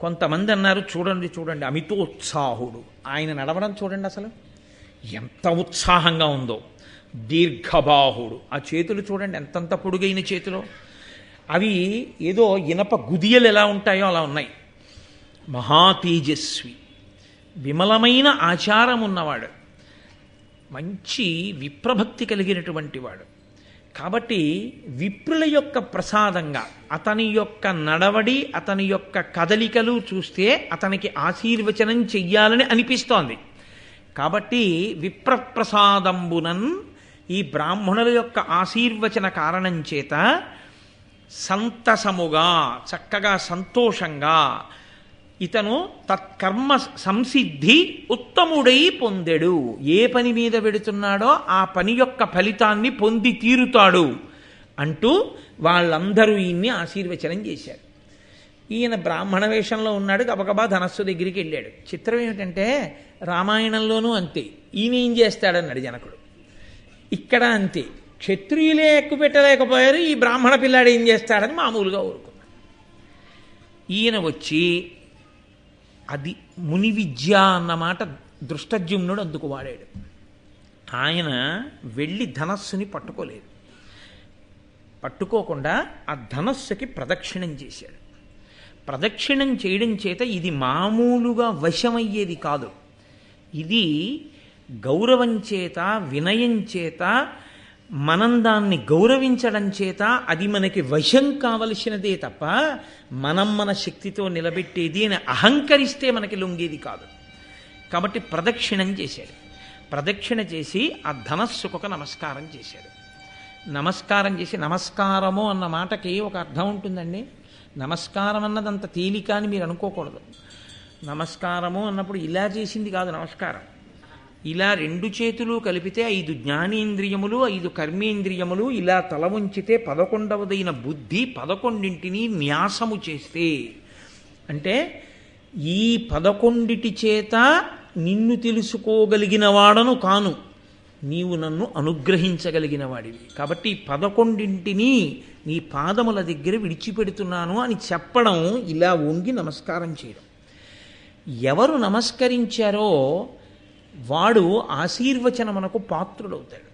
కొంతమంది అన్నారు, చూడండి చూడండి అమితోత్సాహుడు, ఆయన నడవడం చూడండి అసలు ఎంత ఉత్సాహంగా ఉందో. దీర్ఘబాహుడు, ఆ చేతులు చూడండి ఎంతంత పొడుగైన చేతులు, అవి ఏదో ఇనప గుదియలు ఎలా ఉంటాయో అలా ఉన్నాయి. మహాతేజస్వి, విమలమైన ఆచారం ఉన్నవాడు, మంచి విప్రభక్తి కలిగినటువంటి వాడు. కాబట్టి విప్రుల యొక్క ప్రసాదంగా అతని యొక్క నడవడి, అతని యొక్క కదలికలు చూస్తే అతనికి ఆశీర్వచనం చెయ్యాలని అనిపిస్తోంది. కాబట్టి విప్రప్రసాదంబునన్, ఈ బ్రాహ్మణుల యొక్క ఆశీర్వచన కారణం చేత సంతసముగా, చక్కగా సంతోషంగా ఇతను తత్కర్మ సంసిద్ధి ఉత్తముడై పొందెడు. ఏ పని మీద వెడుతున్నాడో ఆ పని యొక్క ఫలితాన్ని పొంది తీరుతాడు అంటూ వాళ్ళందరూ ఈయన్ని ఆశీర్వచనం చేశారు. ఈయన బ్రాహ్మణ వేషంలో ఉన్నాడు, గబగబా ధనస్సు దగ్గరికి వెళ్ళాడు. చిత్రం ఏమిటంటే రామాయణంలోనూ అంతే, ఈయన ఏం చేస్తాడన్నాడు జనకుడు. ఇక్కడ అంతే, క్షత్రియులే ఎక్కువ పెట్టలేకపోయారు, ఈ బ్రాహ్మణ పిల్లాడు ఏం చేస్తాడని మామూలుగా ఊరుకున్నాడు. ఈయన వచ్చి అది ముని విద్య అన్నమాట దృష్టజ్యుమ్నుడు అందుకు వాడాడు. ఆయన వెళ్ళి ధనస్సుని పట్టుకోలేదు, పట్టుకోకుండా ఆ ధనస్సుకి ప్రదక్షిణం చేశాడు. ప్రదక్షిణం చేయడం చేత ఇది మామూలుగా వశమయ్యేది కాదు, ఇది గౌరవం చేత వినయం చేత మనం దాన్ని గౌరవించడం చేత అది మనకి వశం కావలసినదే తప్ప మనం మన శక్తితో నిలబెట్టేది అని అహంకరిస్తే మనకి లొంగేది కాదు. కాబట్టి ప్రదక్షిణం చేశాడు. ప్రదక్షిణ చేసి ఆ ధనస్సుకొక నమస్కారం చేశాడు. నమస్కారం చేసి, నమస్కారము అన్న మాటకి ఒక అర్థం ఉంటుందండి. నమస్కారం అన్నది అంత తేలిక అని మీరు అనుకోకూడదు. నమస్కారము అన్నప్పుడు ఇలా చేసింది కాదు నమస్కారం, ఇలా రెండు చేతులు కలిపితే 5 జ్ఞానేంద్రియములు 5 కర్మేంద్రియములు ఇలా తల ఉంచితే 11వదైన బుద్ధి 11ంటిని న్యాసము చేస్తే, అంటే ఈ 11 చేత నిన్ను తెలుసుకోగలిగిన వాడను కాను, నీవు నన్ను అనుగ్రహించగలిగిన వాడివి. కాబట్టి 11ంటిని నీ పాదముల దగ్గర విడిచిపెడుతున్నాను అని చెప్పడం, ఇలా వంగి నమస్కారం చేయడం. ఎవరు నమస్కరించారో వాడు ఆశీర్వచనమునకు పాత్రుడవుతాడు.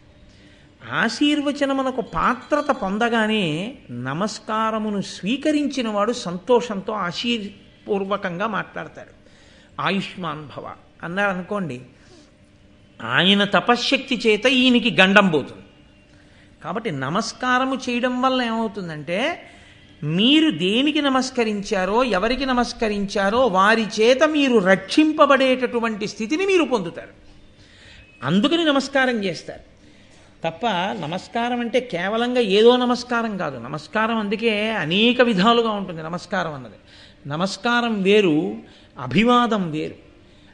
ఆశీర్వచనమునకు పాత్రత పొందగానే నమస్కారమును స్వీకరించిన వాడు సంతోషంతో ఆశీర్పూర్వకంగా మాట్లాడతాడు. ఆయుష్మాన్ భవ అన్నారు అనుకోండి, ఆయన తపశ్శక్తి చేత ఈయనకి గండం పోతుంది. కాబట్టి నమస్కారము చేయడం వల్ల ఏమవుతుందంటే, మీరు దేనికి నమస్కరించారో, ఎవరికి నమస్కరించారో వారి చేత మీరు రక్షింపబడేటటువంటి స్థితిని మీరు పొందుతారు. అందుకని నమస్కారం చేస్తారు తప్ప, నమస్కారం అంటే కేవలంగా ఏదో నమస్కారం కాదు. నమస్కారం అందుకే అనేక విధాలుగా ఉంటుంది. నమస్కారం అన్నది, నమస్కారం వేరు, అభివాదం వేరు.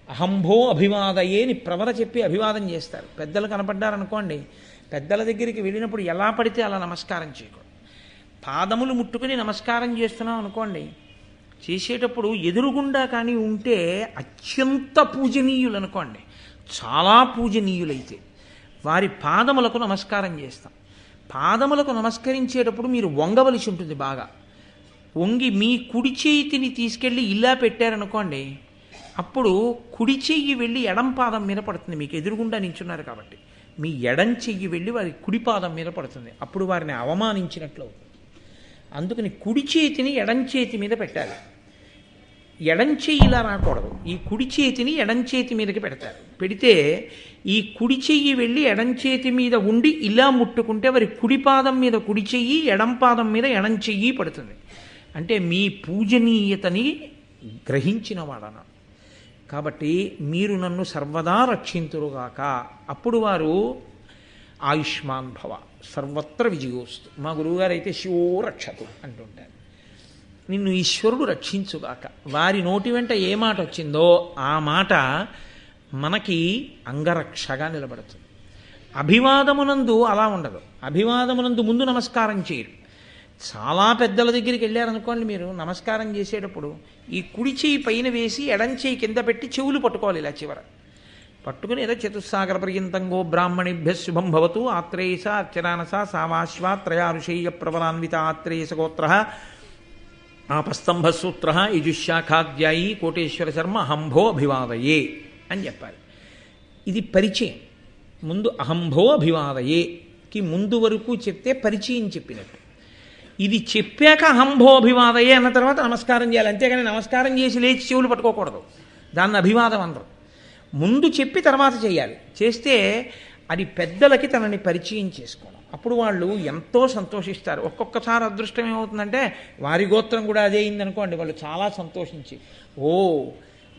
అహంభో అభివాదయేని ప్రవర చెప్పి అభివాదం చేస్తారు. పెద్దలు కనపడ్డారనుకోండి, పెద్దల దగ్గరికి వెళ్ళినప్పుడు ఎలా పడితే అలా నమస్కారం చేయకూడదు. పాదములు ముట్టుకుని నమస్కారం చేస్తున్నాం అనుకోండి, చేసేటప్పుడు ఎదురుగుండా కానీ ఉంటే అత్యంత పూజనీయులు అనుకోండి, చాలా పూజనీయులైతే వారి పాదములకు నమస్కారం చేస్తాం. పాదములకు నమస్కరించేటప్పుడు మీరు వంగవలసి ఉంటుంది. బాగా వంగి మీ కుడి చేతిని తీసుకెళ్ళి ఇలా పెట్టారనుకోండి, అప్పుడు కుడి చెయ్యి వెళ్ళి ఎడం పాదం మీద పడుతుంది. మీకు ఎదురుగుండా నించున్నారు కాబట్టి మీ ఎడం చెయ్యి వెళ్ళి వారి కుడి పాదం మీద పడుతుంది. అప్పుడు వారిని అవమానించినట్లు అవుతుంది. అందుకని కుడి చేతిని ఎడం చేతి మీద పెట్టాలి. ఎడం చెయ్యి ఇలా రాకూడదు, ఈ కుడి చేతిని ఎడం చేతి మీదకి పెడతారు. పెడితే ఈ కుడి చెయ్యి వెళ్ళి ఎడం చేతి మీద ఉండి ఇలా ముట్టుకుంటే వారి కుడి పాదం మీద కుడి చెయ్యి, ఎడం పాదం మీద ఎడం చెయ్యి పడుతుంది. అంటే మీ పూజనీయతని గ్రహించిన వాడన. కాబట్టి మీరు నన్ను సర్వదా రక్షింతురుగాక. అప్పుడు వారు ఆయుష్మాన్ భవ సర్వత్ర విజయోస్తు. మా గురువుగారు అయితే శివో రక్షతు అంటుంటారు. నిన్ను ఈశ్వరుడు రక్షించుగాక. వారి నోటి వెంట ఏ మాట వచ్చిందో ఆ మాట మనకి అంగరక్షగా నిలబడుతుంది. అభివాదమునందు అలా ఉండదు. అభివాదమునందు ముందు నమస్కారం చేయరు. చాలా పెద్దల దగ్గరికి వెళ్ళారనుకోండి, మీరు నమస్కారం చేసేటప్పుడు ఈ కుడి చేయి పైన వేసి ఎడం చేయి కింద పెట్టి చెవులు పట్టుకోవాలి, ఇలా చివర పట్టుకుని ఏదో చతుస్సాగర పర్యంతంగో బ్రాహ్మణిభ్య శుభం భవతు ఆత్రేయస అర్చనానస సామాశ్వా త్రయారుషేయ ప్రబలాన్విత ఆత్రేయస గోత్ర ఆపస్తంభ సూత్ర యజుశాఖాధ్యాయీ కోటేశ్వర శర్మ అహంభో అభివాదయే అని చెప్పాలి. ఇది పరిచయం. ముందు అహంభో అభివాదయేకి ముందు వరకు చెప్తే పరిచయం చెప్పినట్టు. ఇది చెప్పాక అహంభో అభివాదయే అన్న తర్వాత నమస్కారం చేయాలి. అంతేగాని నమస్కారం చేసి లేచి చెవులు పట్టుకోకూడదు. దాన్ని అభివాదం అనరు. ముందు చెప్పి తర్వాత చేయాలి. చేస్తే అది పెద్దలకి తనని పరిచయం చేసుకోవడం. అప్పుడు వాళ్ళు ఎంతో సంతోషిస్తారు. ఒక్కొక్కసారి అదృష్టం ఏమవుతుందంటే వారి గోత్రం కూడా అదే అయిందనుకోండి, వాళ్ళు చాలా సంతోషించి, ఓ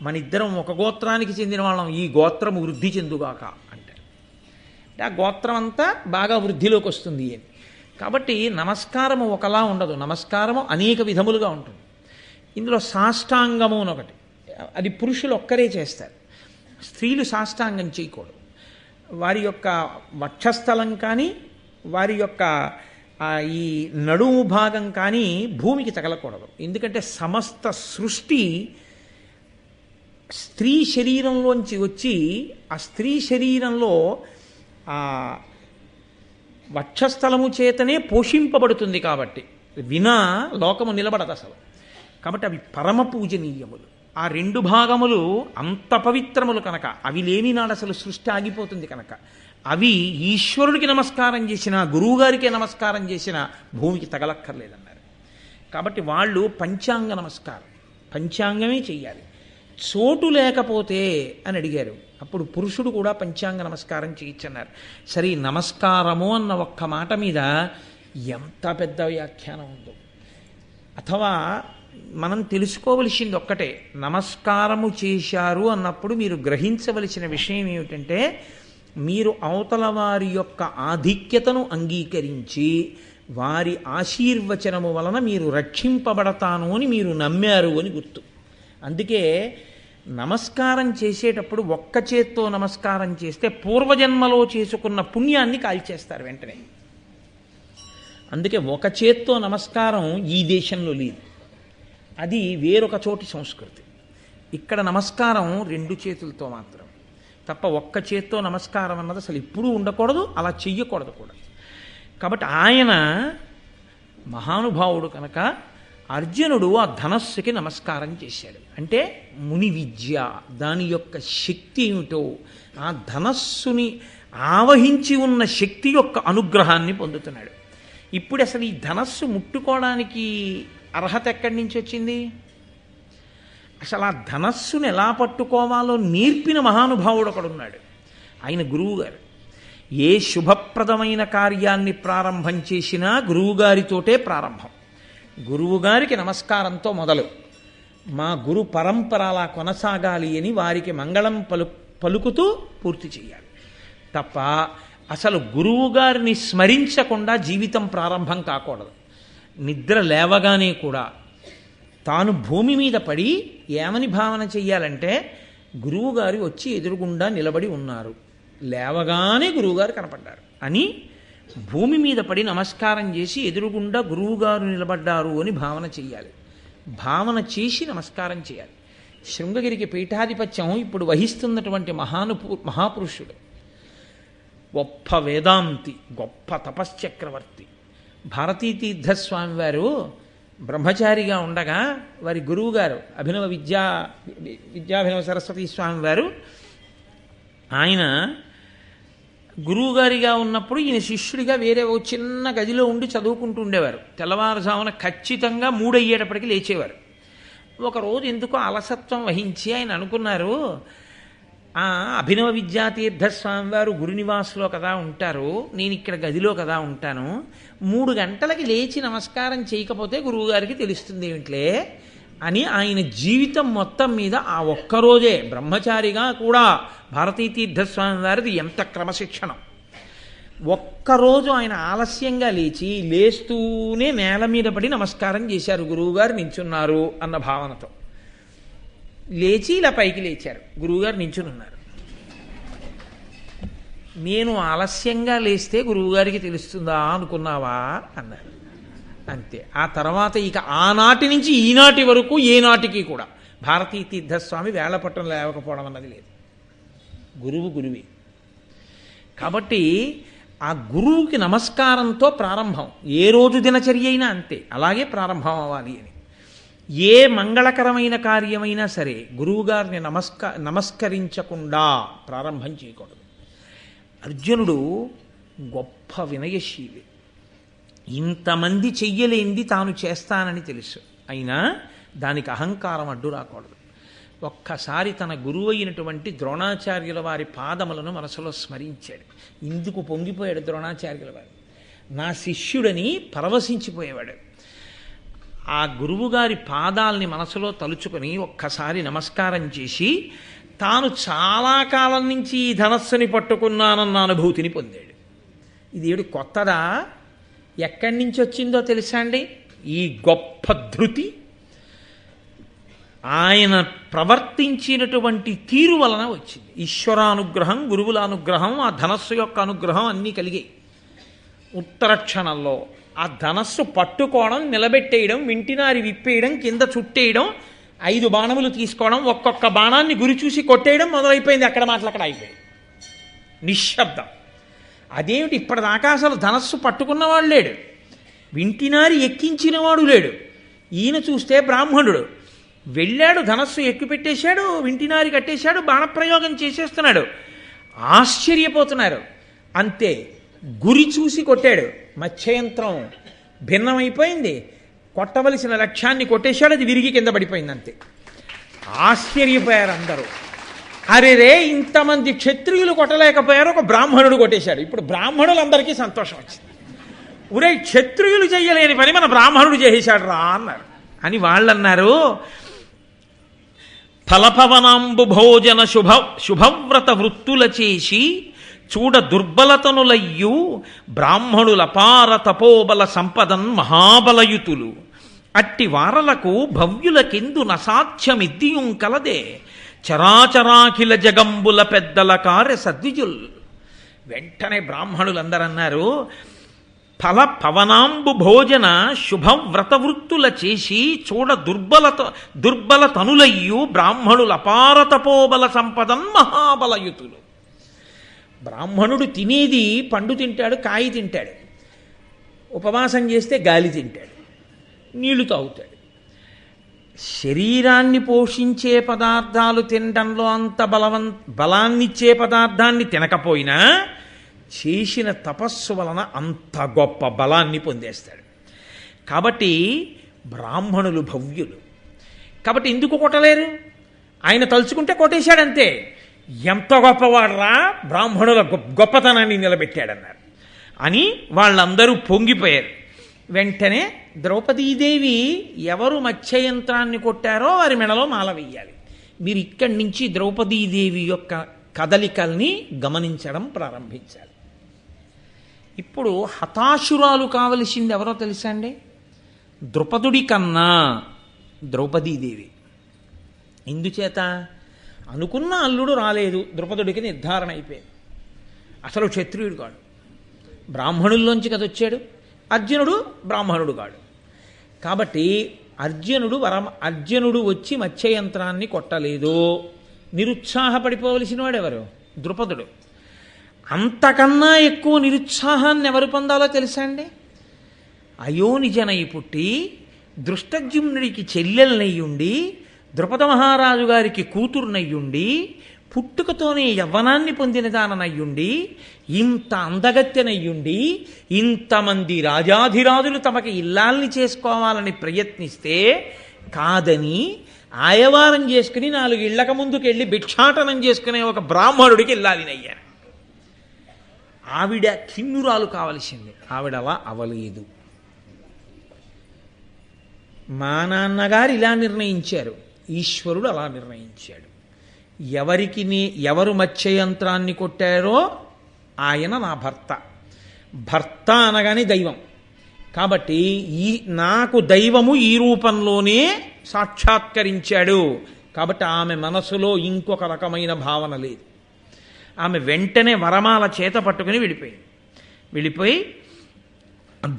మన ఇద్దరం ఒక గోత్రానికి చెందిన వాళ్ళం, ఈ గోత్రం వృద్ధి చెందుగాక అంటారు. అంటే ఆ గోత్రం అంతా బాగా వృద్ధిలోకి వస్తుంది అని. కాబట్టి నమస్కారము ఒకలా ఉండదు. నమస్కారము అనేక విధములుగా ఉంటుంది. ఇందులో సాష్టాంగము అని ఒకటి, అది పురుషులు ఒక్కరే చేస్తారు. స్త్రీలు సాష్టాంగం చేయకూడదు. వారి యొక్క వక్షస్థలం కానీ వారి యొక్క ఈ నడుము భాగం కానీ భూమికి తగలకూడదు. ఎందుకంటే సమస్త సృష్టి స్త్రీ శరీరంలోంచి వచ్చి ఆ స్త్రీ శరీరంలో ఆ వక్షస్థలము చేతనే పోషింపబడుతుంది. కాబట్టి వినా లోకము నిలబడదు అసలు. కాబట్టి అవి పరమ పూజనీయములు. ఆ రెండు భాగములు అంత పవిత్రములు కనుక, అవి లేని నాడు అసలు సృష్టి ఆగిపోతుంది కనుక, అవి ఈశ్వరుడికి నమస్కారం చేసిన, గురువుగారికి నమస్కారం చేసిన భూమికి తగలక్కర్లేదన్నారు. కాబట్టి వాళ్ళు పంచాంగ నమస్కారం, పంచాంగమే చెయ్యాలి. చోటు లేకపోతే అని అడిగారు. అప్పుడు పురుషుడు కూడా పంచాంగ నమస్కారం చేయొచ్చన్నారు. సరే, నమస్కారము అన్న ఒక్క మాట మీద ఎంత పెద్ద వ్యాఖ్యానం ఉందో. అథవా మనం తెలుసుకోవలసింది ఒక్కటే, నమస్కారము చేశారు అన్నప్పుడు మీరు గ్రహించవలసిన విషయం ఏమిటంటే, మీరు అవతల వారి యొక్క ఆధిక్యతను అంగీకరించి వారి ఆశీర్వచనము వలన మీరు రక్షింపబడతాను అని మీరు నమ్మారు అని గుర్తు. అందుకే నమస్కారం చేసేటప్పుడు ఒక్క చేత్తో నమస్కారం చేస్తే పూర్వజన్మలో చేసుకున్న పుణ్యాన్ని కాల్చేస్తారు వెంటనే. అందుకే ఒక చేత్తో నమస్కారం ఈ దేశంలో లేదు, అది వేరొక చోటి సంస్కృతి. ఇక్కడ నమస్కారం రెండు చేతులతో మాత్రం తప్ప ఒక్క చేత్తో నమస్కారం అన్నది అసలు ఎప్పుడూ ఉండకూడదు, అలా చెయ్యకూడదు కూడా. కాబట్టి ఆయన మహానుభావుడు కనుక అర్జునుడు ఆ ధనస్సుకి నమస్కారం చేశాడు. అంటే ముని విద్య, దాని యొక్క శక్తి ఏమిటో, ఆ ధనస్సుని ఆవహించి ఉన్న శక్తి యొక్క అనుగ్రహాన్ని పొందుతున్నాడు. ఇప్పుడు అసలు ఈ ధనస్సు ముట్టుకోవడానికి అర్హత ఎక్కడి నుంచి వచ్చింది? అసలు ఆ ధనస్సును ఎలా పట్టుకోవాలో నేర్పిన మహానుభావుడు ఒకడున్నాడు, ఆయన గురువుగారు. ఏ శుభప్రదమైన కార్యాన్ని ప్రారంభం చేసినా గురువుగారితోటే ప్రారంభం. గురువుగారికి నమస్కారంతో మొదలు. మా గురు పరంపర అలా కొనసాగాలి అని వారికి మంగళం పలుకుతూ పూర్తి చేయాలి తప్ప అసలు గురువుగారిని స్మరించకుండా జీవితం ప్రారంభం కాకూడదు. నిద్ర లేవగానే కూడా తాను భూమి మీద పడి ఏమని భావన చెయ్యాలంటే, గురువుగారు వచ్చి ఎదురుగుండా నిలబడి ఉన్నారు, లేవగానే గురువుగారు కనపడ్డారు అని భూమి మీద పడి నమస్కారం చేసి ఎదురుగుండా గురువుగారు నిలబడ్డారు అని భావన చెయ్యాలి. భావన చేసి నమస్కారం చేయాలి. శృంగగిరికి పీఠాధిపత్యం ఇప్పుడు వహిస్తున్నటువంటి మహాపురుషుడు, గొప్ప వేదాంతి, గొప్ప తపశ్చక్రవర్తి భారతీతీర్థస్వామి వారు బ్రహ్మచారిగా ఉండగా వారి గురువుగారు విద్యాభినవ సరస్వతి స్వామి వారు, ఆయన గురువుగారిగా ఉన్నప్పుడు ఈయన శిష్యుడిగా వేరే ఓ చిన్న గదిలో ఉండి చదువుకుంటూ ఉండేవారు. తెల్లవారుజామున ఖచ్చితంగా 3 అయ్యేటప్పటికి లేచేవారు. ఒకరోజు ఎందుకో అలసత్వం వహించి ఆయన అనుకున్నారు, అభినవ విద్యాతీర్థస్వామి వారు గురునివాసులో కదా ఉంటారు, నేను ఇక్కడ గదిలో కదా ఉంటాను, 3 గంటలకి లేచి నమస్కారం చేయకపోతే గురువుగారికి తెలుస్తుంది ఏమిట్లే అని ఆయన జీవితం మొత్తం మీద ఆ ఒక్కరోజే బ్రహ్మచారిగా కూడా భారతీతీర్థస్వామి వారిది ఎంత క్రమశిక్షణం. ఒక్కరోజు ఆయన ఆలస్యంగా లేస్తూనే నేల మీద పడి నమస్కారం చేశారు, గురువుగారు నించున్నారు అన్న భావనతో. లేచి ఇలా పైకి లేచారు, గురువుగారు నించునున్నారు. నేను ఆలస్యంగా లేస్తే గురువుగారికి తెలుస్తుందా అనుకున్నావా అన్నారు. అంతే. ఆ తర్వాత ఇక ఆనాటి నుంచి ఈనాటి వరకు ఏనాటికి కూడా భారతీ తీర్థస్వామి వేళపట్టం లేవకపోవడం అన్నది లేదు. గురువు గురువే. కాబట్టి ఆ గురువుకి నమస్కారంతో ప్రారంభం. ఏ రోజు దినచర్య అయినా అంతే, అలాగే ప్రారంభం అవ్వాలి అని. ఏ మంగళకరమైన కార్యమైనా సరే గురువుగారిని నమస్కరించకుండా ప్రారంభం చేయకూడదు. అర్జునుడు గొప్ప వినయశీలి. ఇంతమంది చెయ్యలేంది తాను చేస్తానని తెలుసు, అయినా దానికి అహంకారం అడ్డు రాకూడదు. ఒక్కసారి తన గురువు అయినటువంటి ద్రోణాచార్యుల వారి పాదములను మనసులో స్మరించాడు. ఇందుకు పొంగిపోయాడు ద్రోణాచార్యుల వారు. నా శిష్యుడని పరవశించిపోయేవాడు. ఆ గురువుగారి పాదాలని మనసులో తలుచుకొని ఒక్కసారి నమస్కారం చేసి తాను చాలా కాలం నుంచి ఈ ధనస్సుని పట్టుకున్నానన్న అనుభూతిని పొందాడు. ఇది ఏడు కొత్తదా? ఎక్కడి నుంచి వచ్చిందో తెలుసా అండి? ఈ గొప్ప ధృతి ఆయన ప్రవర్తించినటువంటి తీరు వలన వచ్చింది. ఈశ్వరానుగ్రహం, గురువుల అనుగ్రహం, ఆ ధనస్సు యొక్క అనుగ్రహం అన్నీ కలిగాయి. ఉత్తర క్షణంలో ఆ ధనస్సు పట్టుకోవడం, నిలబెట్టేయడం, వింటినారి విప్పేయడం, కింద చుట్టేయడం, 5 బాణములు తీసుకోవడం, ఒక్కొక్క బాణాన్ని గురి చూసి కొట్టేయడం మొదలైపోయింది. అక్కడ మాటలక్కడ అయిపోయింది. నిశ్శబ్దం. అదేమిటి, ఇప్పటిదాకా అసలు ధనస్సు పట్టుకున్నవాడు లేడు, వింటినారి ఎక్కించినవాడు లేడు. ఈయన చూస్తే బ్రాహ్మణుడు వెళ్ళాడు, ధనస్సు ఎక్కుపెట్టేశాడు, వింటినారి కట్టేశాడు, బాణప్రయోగం చేసేస్తున్నాడు. ఆశ్చర్యపోతున్నారు. అంతే, గురి చూసి కొట్టాడు. మత్స్యయంత్రం భిన్నమైపోయింది. కొట్టవలసిన లక్ష్యాన్ని కొట్టేశాడు, అది విరిగి కింద పడిపోయింది. అంతే. ఆశ్చర్యపోయారు అందరూ. అరేరే, ఇంతమంది క్షత్రియులు కొట్టలేకపోయారు, ఒక బ్రాహ్మణుడు కొట్టేశాడు. ఇప్పుడు బ్రాహ్మణులందరికీ సంతోషం వచ్చింది. ఒరే, క్షత్రియులు చెయ్యలేని పని మన బ్రాహ్మణుడు చేసేశాడు రా అన్నారు. అని వాళ్ళన్నారు, ఫలపవనాంబు భోజన శుభవ్రత వృత్తుల చేసి చూడ దుర్బలతనులయ్యు బ్రాహ్మణుల పార తపోబల సంపదన్ మహాబలయుతులు అట్టి వారలకు భవ్యులకెందు నసాధ్యమిద్దియుం కలదే చరాచరాఖిల జగంబుల పెద్దల కార్య సద్విజుల్. వెంటనే బ్రాహ్మణులందరన్నారు, ఫల పవనాంబు భోజన శుభవ్రతవృత్తుల చేసి చూడ దుర్బల తనులయ్యు బ్రాహ్మణుల అపార తపోబల సంపదన్ మహాబలయుతులు. బ్రాహ్మణుడు తినేది పండు తింటాడు, కాయ తింటాడు, ఉపవాసం చేస్తే గాలి తింటాడు, నీళ్లు తాగుతాడు. శరీరాన్ని పోషించే పదార్థాలు తినడంలో అంత బలాన్నిచ్చే పదార్థాన్ని తినకపోయినా చేసిన తపస్సు వలన అంత గొప్ప బలాన్ని పొందేస్తాడు. కాబట్టి బ్రాహ్మణులు భవ్యులు. కాబట్టి ఎందుకు కొట్టలేరు? ఆయన తలుచుకుంటే కొట్టేశాడంతే. ఎంత గొప్పవాడరా, బ్రాహ్మణుల గొప్పతనాన్ని నిలబెట్టాడన్నారు అని వాళ్ళందరూ పొంగిపోయారు. వెంటనే ద్రౌపదీదేవి ఎవరు మత్స్యయంత్రాన్ని కొట్టారో వారి మెడలో మాల వెయ్యాలి. మీరు ఇక్కడి నుంచి ద్రౌపదీదేవి యొక్క కదలికల్ని గమనించడం ప్రారంభించాలి. ఇప్పుడు హతాశురాలు కావలసింది ఎవరో తెలుసా అండి? ద్రుపదుడి కన్నా ద్రౌపదీదేవి. ఎందుచేత? అనుకున్న అల్లుడు రాలేదు, ద్రుపదుడికి నిర్ధారణ అయిపోయింది. అసలు క్షత్రియుడు కాడు, బ్రాహ్మణుల్లోంచి కదా వచ్చాడు. అర్జునుడు బ్రాహ్మణుడు కాడు. కాబట్టి అర్జునుడు వచ్చి మత్స్యయంత్రాన్ని కొట్టలేదు. నిరుత్సాహపడిపోవలసిన వాడు ఎవరు? ద్రుపదుడు. అంతకన్నా ఎక్కువ నిరుత్సాహాన్ని ఎవరు పొందాలో తెలుసా అండి? అయోనిజనై పుట్టి దృష్టజ్యుమ్నుడికి చెల్లెలనయ్యుండి ద్రుపద మహారాజు గారికి కూతురునయ్యుండి పుట్టుకతోనే యవ్వనాన్ని పొందిన దాననయ్యుండి ఇంత అందగత్తెనయ్యుండి ఇంతమంది రాజాధిరాజులు తమకి ఇల్లాల్ని చేసుకోవాలని ప్రయత్నిస్తే కాదని ఆయవారం చేసుకుని 4 ఇళ్లక ముందుకెళ్ళి భిక్షాటనం చేసుకునే ఒక బ్రాహ్మణుడికి ఇల్లాలినయ్యాను. ఆవిడ కిన్నురాలు కావలసింది. ఆవిడ అలా అవలేదు. మా నాన్నగారు ఇలా నిర్ణయించారు, ఈశ్వరుడు అలా నిర్ణయించాడు. ఎవరు మత్స్యయంత్రాన్ని కొట్టారో ఆయన నా భర్త. భర్త అనగానే దైవం. కాబట్టి నాకు దైవము ఈ రూపంలోనే సాక్షాత్కరించాడు. కాబట్టి ఆమె మనసులో ఇంకొక రకమైన భావన లేదు. ఆమె వెంటనే వరమాల చేత పట్టుకుని వెళ్ళిపోయి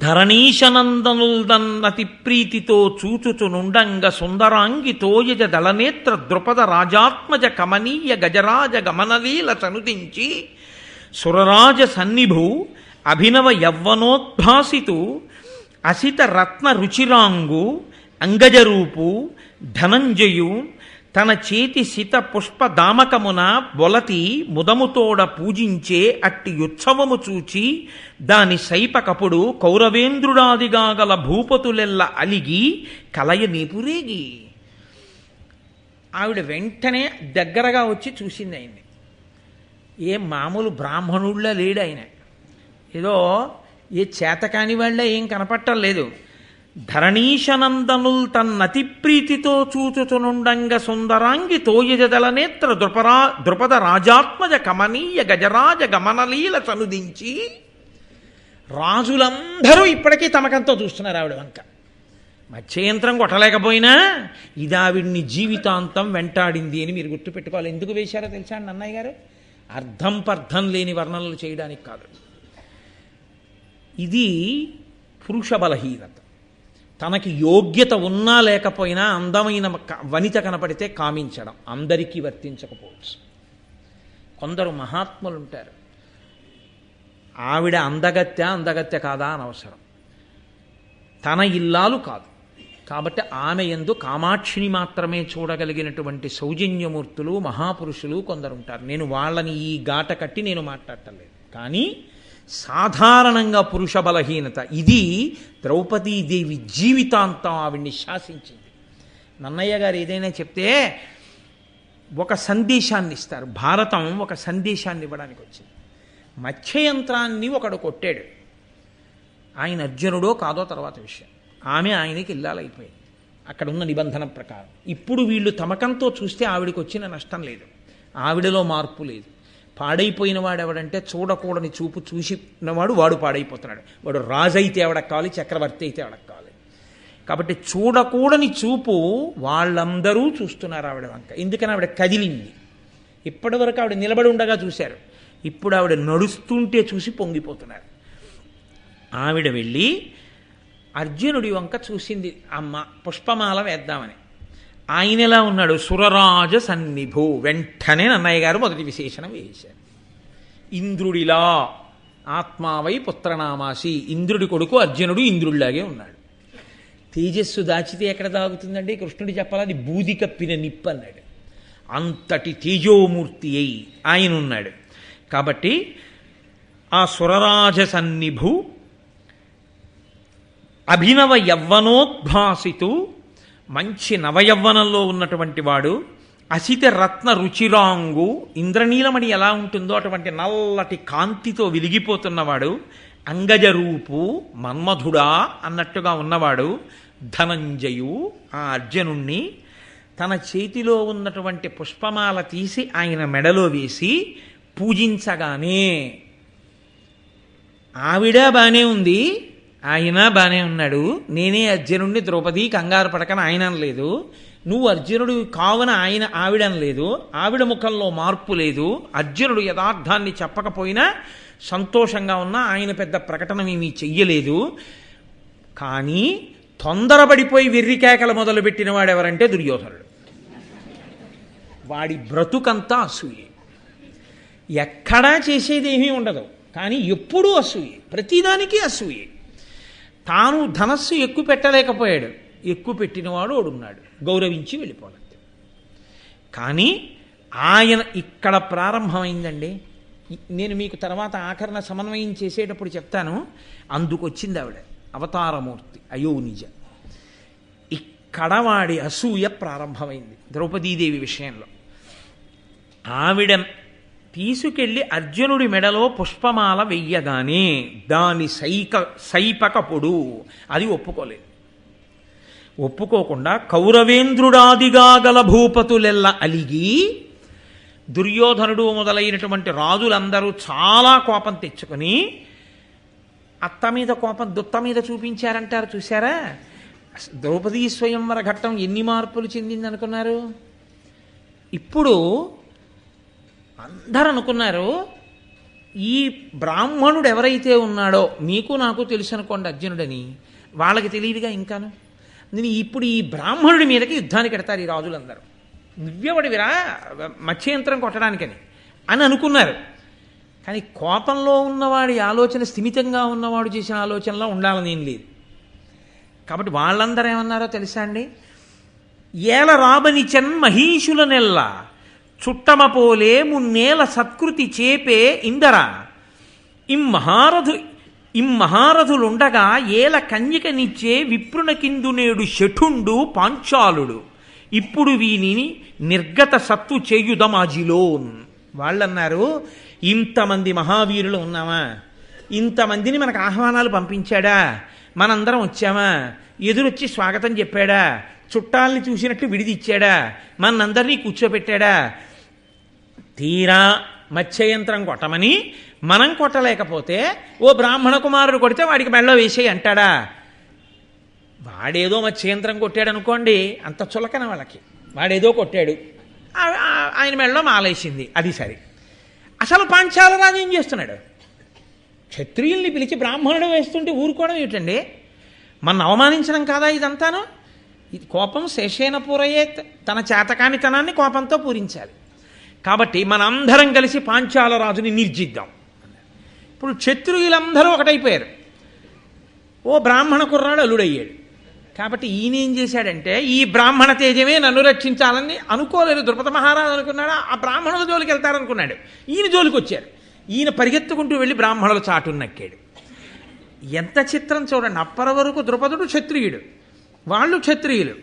ధరణీశనందనుల్దన్నతి ప్రీతితో చూచుచునుండంగ సుందరాంగి తోయజ దళనేత్ర ద్రుపద రాజాత్మజ కమనీయ గజరాజ గమనలీల చనుదించి సురరాజ సన్నిభు అభినవ యవ్వనోద్భాసితు అసిత రత్న రుచిరాంగు అంగజరూపు ధనంజయు తన చేతి సిత పుష్ప దామకమున బొలతి ముదముతోడ పూజించే అట్టి ఉత్సవము చూచి దాని సైపకపుడు కౌరవేంద్రుడాదిగా గల భూపతులెల్ల అలిగి కలయ నీపురేగి. ఆవిడ వెంటనే దగ్గరగా వచ్చి చూసింది ఆయన్ని. ఏం మామూలు బ్రాహ్మణుళ్ళ లేడు ఆయన, ఏదో ఏ చేతకాని వాళ్ళ ఏం కనపట్టం లేదు. ధరణీశనందనుల్ తన్నతి ప్రీతితో చూచుచునుండంగ సుందరాంగి తోయజదల నేత్ర ద్రుపద రాజాత్మజ కమనీయ గజరాజ గమనలీల చనుదించి. రాజులందరూ ఇప్పటికీ తమకంతో చూస్తున్నారు ఆవిడ వంక. మత్స్యయంత్రం కొట్టలేకపోయినా ఇది ఆవిడ్ని జీవితాంతం వెంటాడింది అని మీరు గుర్తుపెట్టుకోవాలి. ఎందుకు వేశారో తెలుసా అండి అన్నయ్య గారు? అర్థం పర్థం లేని వర్ణనలు చేయడానికి కాదు. ఇది పురుష బలహీనత. తనకి యోగ్యత ఉన్నా లేకపోయినా అందమైన వనిత కనపడితే కామించడం అందరికీ వర్తించకపోవచ్చు. కొందరు మహాత్ములు ఉంటారు, ఆవిడ అందగత్య కాదా అనవసరం, తన ఇల్లాలు కాదు కాబట్టి ఆమె యందు కామాక్షిని మాత్రమే చూడగలిగినటువంటి సౌజన్యమూర్తులు మహాపురుషులు కొందరు ఉంటారు. నేను వాళ్ళని ఈ గాట కట్టి నేను మాట్లాడటలేదు, కానీ సాధారణంగా పురుష బలహీనత ఇది ద్రౌపదీదేవి జీవితాంతం ఆవిడ్ని శాసించింది. నన్నయ్య గారు ఏదైనా చెప్తే ఒక సందేశాన్ని ఇస్తారు. భారతం ఒక సందేశాన్ని ఇవ్వడానికి వచ్చింది. మత్స్యయంత్రాన్ని ఒకడు కొట్టాడు, ఆయన అర్జునుడో కాదో తర్వాత విషయం. ఆమె ఆయనకి ఇల్లాలైపోయింది అక్కడ ఉన్న నిబంధన ప్రకారం. ఇప్పుడు వీళ్ళు తమకంతో చూస్తే ఆవిడికి వచ్చిన నష్టం లేదు, ఆవిడలో మార్పు లేదు. పాడైపోయిన వాడు ఎవడంటే చూడకూడని చూపు చూసినవాడు వాడు పాడైపోతున్నాడు. వాడు రాజు అయితే ఎవడకు కావాలి, చక్రవర్తి అయితే ఎవడకు కావాలి. కాబట్టి చూడకూడని చూపు వాళ్ళందరూ చూస్తున్నారు ఆవిడ వంక. ఎందుకని ఆవిడ కదిలింది. ఇప్పటి వరకు ఆవిడ నిలబడి ఉండగా చూశారు, ఇప్పుడు ఆవిడ నడుస్తుంటే చూసి పొంగిపోతున్నారు. ఆవిడ వెళ్ళి అర్జునుడి వంక చూసింది, అమ్మ పుష్పమాల వేద్దామని. ఆయన ఎలా ఉన్నాడు? సురరాజ సన్నిభు. వెంటనే నన్నయ్య గారు మొదటి విశేషణం వేశారు. ఇంద్రుడిలా ఆత్మావై పుత్రనామాసి. ఇంద్రుడి కొడుకు అర్జునుడు ఇంద్రుడిలాగే ఉన్నాడు. తేజస్సు దాచితే ఎక్కడ దాగుతుందండి? కృష్ణుడు చెప్పాలి, అది బూది కప్పిన నిప్పు అన్నాడు. అంతటి తేజోమూర్తి అయి ఆయన ఉన్నాడు. కాబట్టి ఆ సురరాజ సన్నిభు అభినవ యవ్వనోద్భాసితు, మంచి నవయవ్వనంలో ఉన్నటువంటి వాడు. అసిత రత్న రుచిరాంగు, ఇంద్రనీలమణి ఎలా ఉంటుందో అటువంటి నల్లటి కాంతితో వెలిగిపోతున్నవాడు. అంగజరూపు, మన్మధుడా అన్నట్టుగా ఉన్నవాడు. ధనంజయు, ఆ అర్జునుణ్ణి తన చేతిలో ఉన్నటువంటి పుష్పమాల తీసి ఆయన మెడలో వేసి పూజించగానే ఆవిడ బానే ఉంది, ఆయన బానే ఉన్నాడు. నేనే అర్జునుడిని ద్రౌపది కంగారు పడకని ఆయన అనలేదు, నువ్వు అర్జునుడు కావున ఆవిడ అనలేదు. ఆవిడ ముఖంలో మార్పు లేదు. అర్జునుడు యథార్థాన్ని చెప్పకపోయినా సంతోషంగా ఉన్నా ఆయన పెద్ద ప్రకటన ఏమీ చెయ్యలేదు. కానీ తొందరపడిపోయి వెర్రికేకలు మొదలుపెట్టిన వాడు ఎవరంటే దుర్యోధనుడు. వాడి బ్రతుకంతా అసూయే, ఎక్కడా చేసేది ఏమీ ఉండదు, కానీ ఎప్పుడూ అసూయే, ప్రతిదానికి అసూయే. తాను ధనస్సు ఎక్కువ పెట్టలేకపోయాడు, ఎక్కువ పెట్టినవాడు ఓడున్నాడు, గౌరవించి వెళ్ళిపోలేదు. కానీ ఆయన ఇక్కడ ప్రారంభమైందండి. నేను మీకు తర్వాత ఆఖరణ సమన్వయం చేసేటప్పుడు చెప్తాను. అందుకొచ్చింది ఆవిడ అవతారమూర్తి అయోనిజ. ఇక్కడ వాడి అసూయ ప్రారంభమైంది ద్రౌపదీదేవి విషయంలో. ఆవిడ తీసుకెళ్ళి అర్జునుడి మెడలో పుష్పమాల వెయ్యగానే దాని సైపకపుడు అది ఒప్పుకోలేదు. ఒప్పుకోకుండా కౌరవేంద్రుడాదిగా గల భూపతులెల్ల అలిగి, దుర్యోధనుడు మొదలైనటువంటి రాజులందరూ చాలా కోపం తెచ్చుకొని అత్త మీద కోపం దుత్త మీద చూపించారంటారు చూసారా? ద్రౌపదీ స్వయంవర ఘట్టం ఎన్ని మార్పులు చెందిందనుకున్నారు? ఇప్పుడు అందరూ అనుకున్నారు ఈ బ్రాహ్మణుడు ఎవరైతే ఉన్నాడో మీకు నాకు తెలుసు అనుకోండి అర్జునుడని, వాళ్ళకి తెలియదుగా ఇంకాను. ఇప్పుడు ఈ బ్రాహ్మణుడి మీదకి యుద్ధానికి ఎడతారు ఈ రాజులందరూ, నువ్వెవడివిరా మత్స్యయంత్రం కొట్టడానికని అని అనుకున్నారు. కానీ కోపంలో ఉన్నవాడి ఆలోచన స్థిమితంగా ఉన్నవాడు చేసిన ఆలోచనలో ఉండాలని ఏం లేదు. కాబట్టి వాళ్ళందరూ ఏమన్నారో తెలుసా అండి? ఏల రాబనిచన్ మహీషుల నెల్ల చుట్టమ పోలే మున్నేల సత్కృతి చేపే ఇందర ఇమ్మహారథులుండగా ఏల కన్యకనిచ్చే విప్రున కిందునేడు శఠుండు పాంచాలుడు ఇప్పుడు వీనిని నిర్గత సత్తు చేయుదమాజిలోన్. వాళ్ళన్నారు, ఇంతమంది మహావీరులు ఉన్నామా, ఇంతమందిని మనకు ఆహ్వానాలు పంపించాడా, మనందరం వచ్చామా, ఎదురొచ్చి స్వాగతం చెప్పాడా, చుట్టాలని చూసినట్టు విడిదిచ్చాడా, మనందరినీ కూర్చోబెట్టాడా, తీరా మత్స్యయంత్రం కొట్టమని మనం కొట్టలేకపోతే ఓ బ్రాహ్మణ కుమారుడు కొడితే వాడికి మెళ్ళో వేసేయి అంటాడా? వాడేదో మత్స్యయంత్రం కొట్టాడు అనుకోండి, అంత చులకన వాళ్ళకి, వాడేదో కొట్టాడు, ఆయన మెళ్ళో మాలేసింది, అది సరే. అసలు పాంచాల రాజు ఏం చేస్తున్నాడు? క్షత్రియుల్ని పిలిచి బ్రాహ్మణుడు వేస్తుంటే ఊరుకోవడం ఏమిటండి? మన అవమానించడం కాదా ఇదంతాను? ఇది కోపం శేషేన పూరయ్యే, తన చేతకానితనాన్ని కోపంతో పూరించాలి. కాబట్టి మనందరం కలిసి పాంచాల రాజుని నిర్జిద్దాం. ఇప్పుడు క్షత్రియులందరూ ఒకటైపోయారు, ఓ బ్రాహ్మణ కుర్రాడు అల్లుడయ్యాడు. కాబట్టి ఈయన ఏం చేశాడంటే, ఈ బ్రాహ్మణ తేజమే నన్ను రక్షించాలని అనుకోలేదు ద్రుపద మహారాజు. అనుకున్నాడు ఆ బ్రాహ్మణుల జోలికి వెళ్తారనుకున్నాడు, ఈయన జోలికి వచ్చారు. ఈయన పరిగెత్తుకుంటూ వెళ్ళి బ్రాహ్మణుల చాటును నక్కాడు. ఎంత చిత్రం చూడండి. అప్పటి వరకు ద్రుపదుడు క్షత్రియుడు, వాళ్ళు క్షత్రియులు,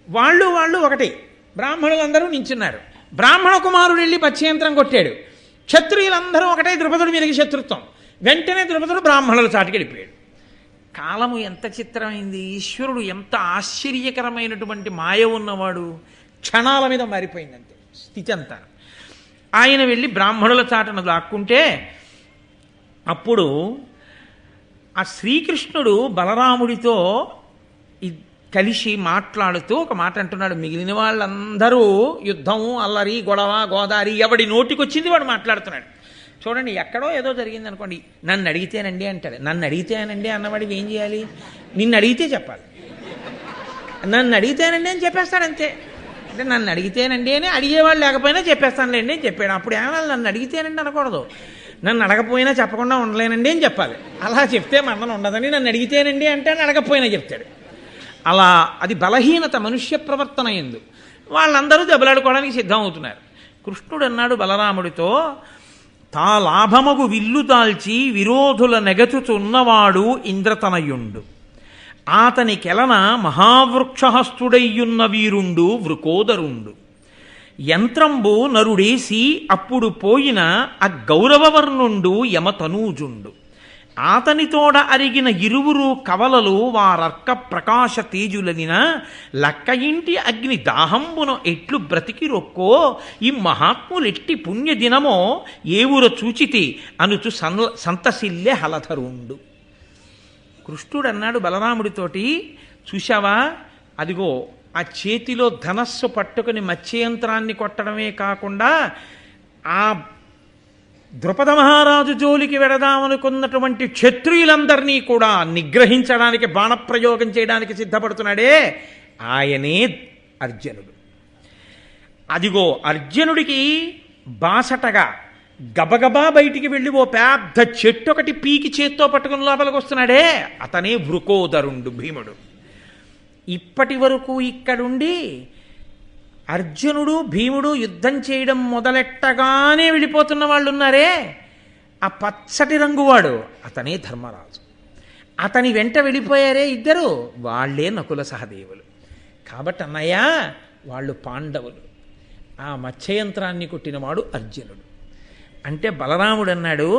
వాళ్ళు ఒకటే, బ్రాహ్మణులందరూ నించున్నారు. బ్రాహ్మణ కుమారుడు వెళ్ళి మత్స్యయంత్రం కొట్టాడు, క్షత్రియులందరూ ఒకటే, ద్రుపదుడి మీదకి శత్రుత్వం. వెంటనే ద్రుపదుడు బ్రాహ్మణుల చాటుకి వెళ్ళిపోయాడు. కాలము ఎంత చిత్రమైంది! ఈశ్వరుడు ఎంత ఆశ్చర్యకరమైనటువంటి మాయ ఉన్నవాడు! క్షణాల మీద మారిపోయిందంతే స్థితి అంతా. ఆయన వెళ్ళి బ్రాహ్మణుల చాటును దాక్కుంటే అప్పుడు ఆ శ్రీకృష్ణుడు బలరాముడితో కలిసి మాట్లాడుతూ ఒక మాట అంటున్నాడు. మిగిలిన వాళ్ళందరూ యుద్ధము, అల్లరి, గొడవ, గోదారి, ఎవడి నోటికొచ్చింది వాడు మాట్లాడుతున్నాడు. చూడండి, ఎక్కడో ఏదో జరిగింది అనుకోండి, నన్ను అడిగితేనండి అంటాడు. నన్ను అడిగితేనండి అన్నవాడివి ఏం చేయాలి? నిన్ను అడిగితే చెప్పాలి. నన్ను అడిగితేనండి అని చెప్పేస్తాడు అంతే. అంటే నన్ను అడిగితేనండి అని అడిగేవాళ్ళు లేకపోయినా చెప్పేస్తానులేండి అని చెప్పాడు. అప్పుడు ఏమన్నా నన్ను అడిగితేనండి అనకూడదు, నన్ను అడగపోయినా చెప్పకుండా ఉండలేనండి అని చెప్పాలి. అలా చెప్తే మరణం ఉండదని నన్ను అడిగితేనండి అంటే అడగపోయినా చెప్తాడు. అలా అది బలహీనత మనుష్య ప్రవర్తన ఎందు. వాళ్ళందరూ దెబ్బలాడుకోవడానికి సిద్ధం అవుతున్నారు. కృష్ణుడు అన్నాడు బలరాముడితో, తా లాభమగు విల్లు దాల్చి విరోధుల నెగచుచున్నవాడు ఇంద్రతనయుండు, ఆతనికెలన మహావృక్షహస్తుడయ్యున్న వీరుండు వృకోదరుండు, యంత్రంబు నరుడేసి అప్పుడు పోయిన అగౌరవవర్ణుండు యమతనూజుండు, ఆతనితోడ అరిగిన ఇరువురు కవలలు వారర్క ప్రకాశ తేజులనిన లక్క ఇంటి అగ్ని దాహంబున ఎట్లు బ్రతికి రొక్కో ఈ మహాత్ములెట్టి పుణ్యదినమో ఏవుర చూచితి అనుచు సంతసిల్లె హలధరుండు. కృష్ణుడు అన్నాడు బలరాముడితోటి, చూశావా, అదిగో ఆ చేతిలో ధనస్సు పట్టుకుని మత్స్యయంత్రాన్ని కొట్టడమే కాకుండా ఆ ద్రుపద మహారాజు జోలికి వెడదామనుకున్నటువంటి క్షత్రియులందరినీ కూడా నిగ్రహించడానికి, బాణప్రయోగం చేయడానికి సిద్ధపడుతున్నాడే, ఆయనే అర్జునుడు. అదిగో అర్జునుడికి బాసటగా గబగబా బయటికి వెళ్ళి ఓ పెద్ద చెట్టు ఒకటి పీకి చేత్తో పట్టుకుని లోపలికి వస్తున్నాడే, అతనే వృకోదరుండు భీముడు. ఇప్పటి వరకు ఇక్కడుండి అర్జునుడు భీముడు యుద్ధం చేయడం మొదలెట్టగానే వెళ్ళిపోతున్న వాళ్ళు ఉన్నారే, ఆ పచ్చటి రంగువాడు అతనే ధర్మరాజు. అతని వెంట వెళ్ళిపోయారే ఇద్దరు, వాళ్లే నకుల సహదేవులు. కాబట్టి అన్నయ్య, వాళ్ళు పాండవులు. ఆ మత్స్యయంత్రాన్ని కొట్టినవాడు అర్జునుడు. అంటే బలరాముడు అన్నాడు,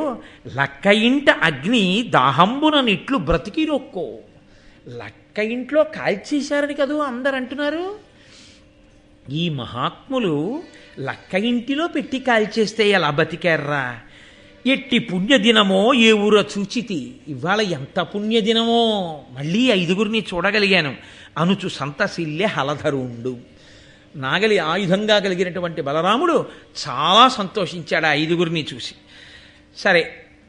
లక్క ఇంట అగ్ని దాహంబున నిట్లు బ్రతికి రొక్కో. లక్క ఇంట్లో కాల్చేశారని కదూ అందరు అంటున్నారు. ఈ మహాత్ములు లక్క ఇంటిలో పెట్టి కాల్చేస్తే ఎలా బతికారా? ఎట్టి పుణ్యదినమో ఏ ఊర చూచితి, ఇవాళ ఎంత పుణ్యదినమో, మళ్ళీ 5గురిని చూడగలిగాను అనుచు సంతసిల్లె హలధరుండు. నాగలి ఆయుధంగా కలిగినటువంటి బలరాముడు చాలా సంతోషించాడు ఆ ఐదుగురిని చూసి. సరే,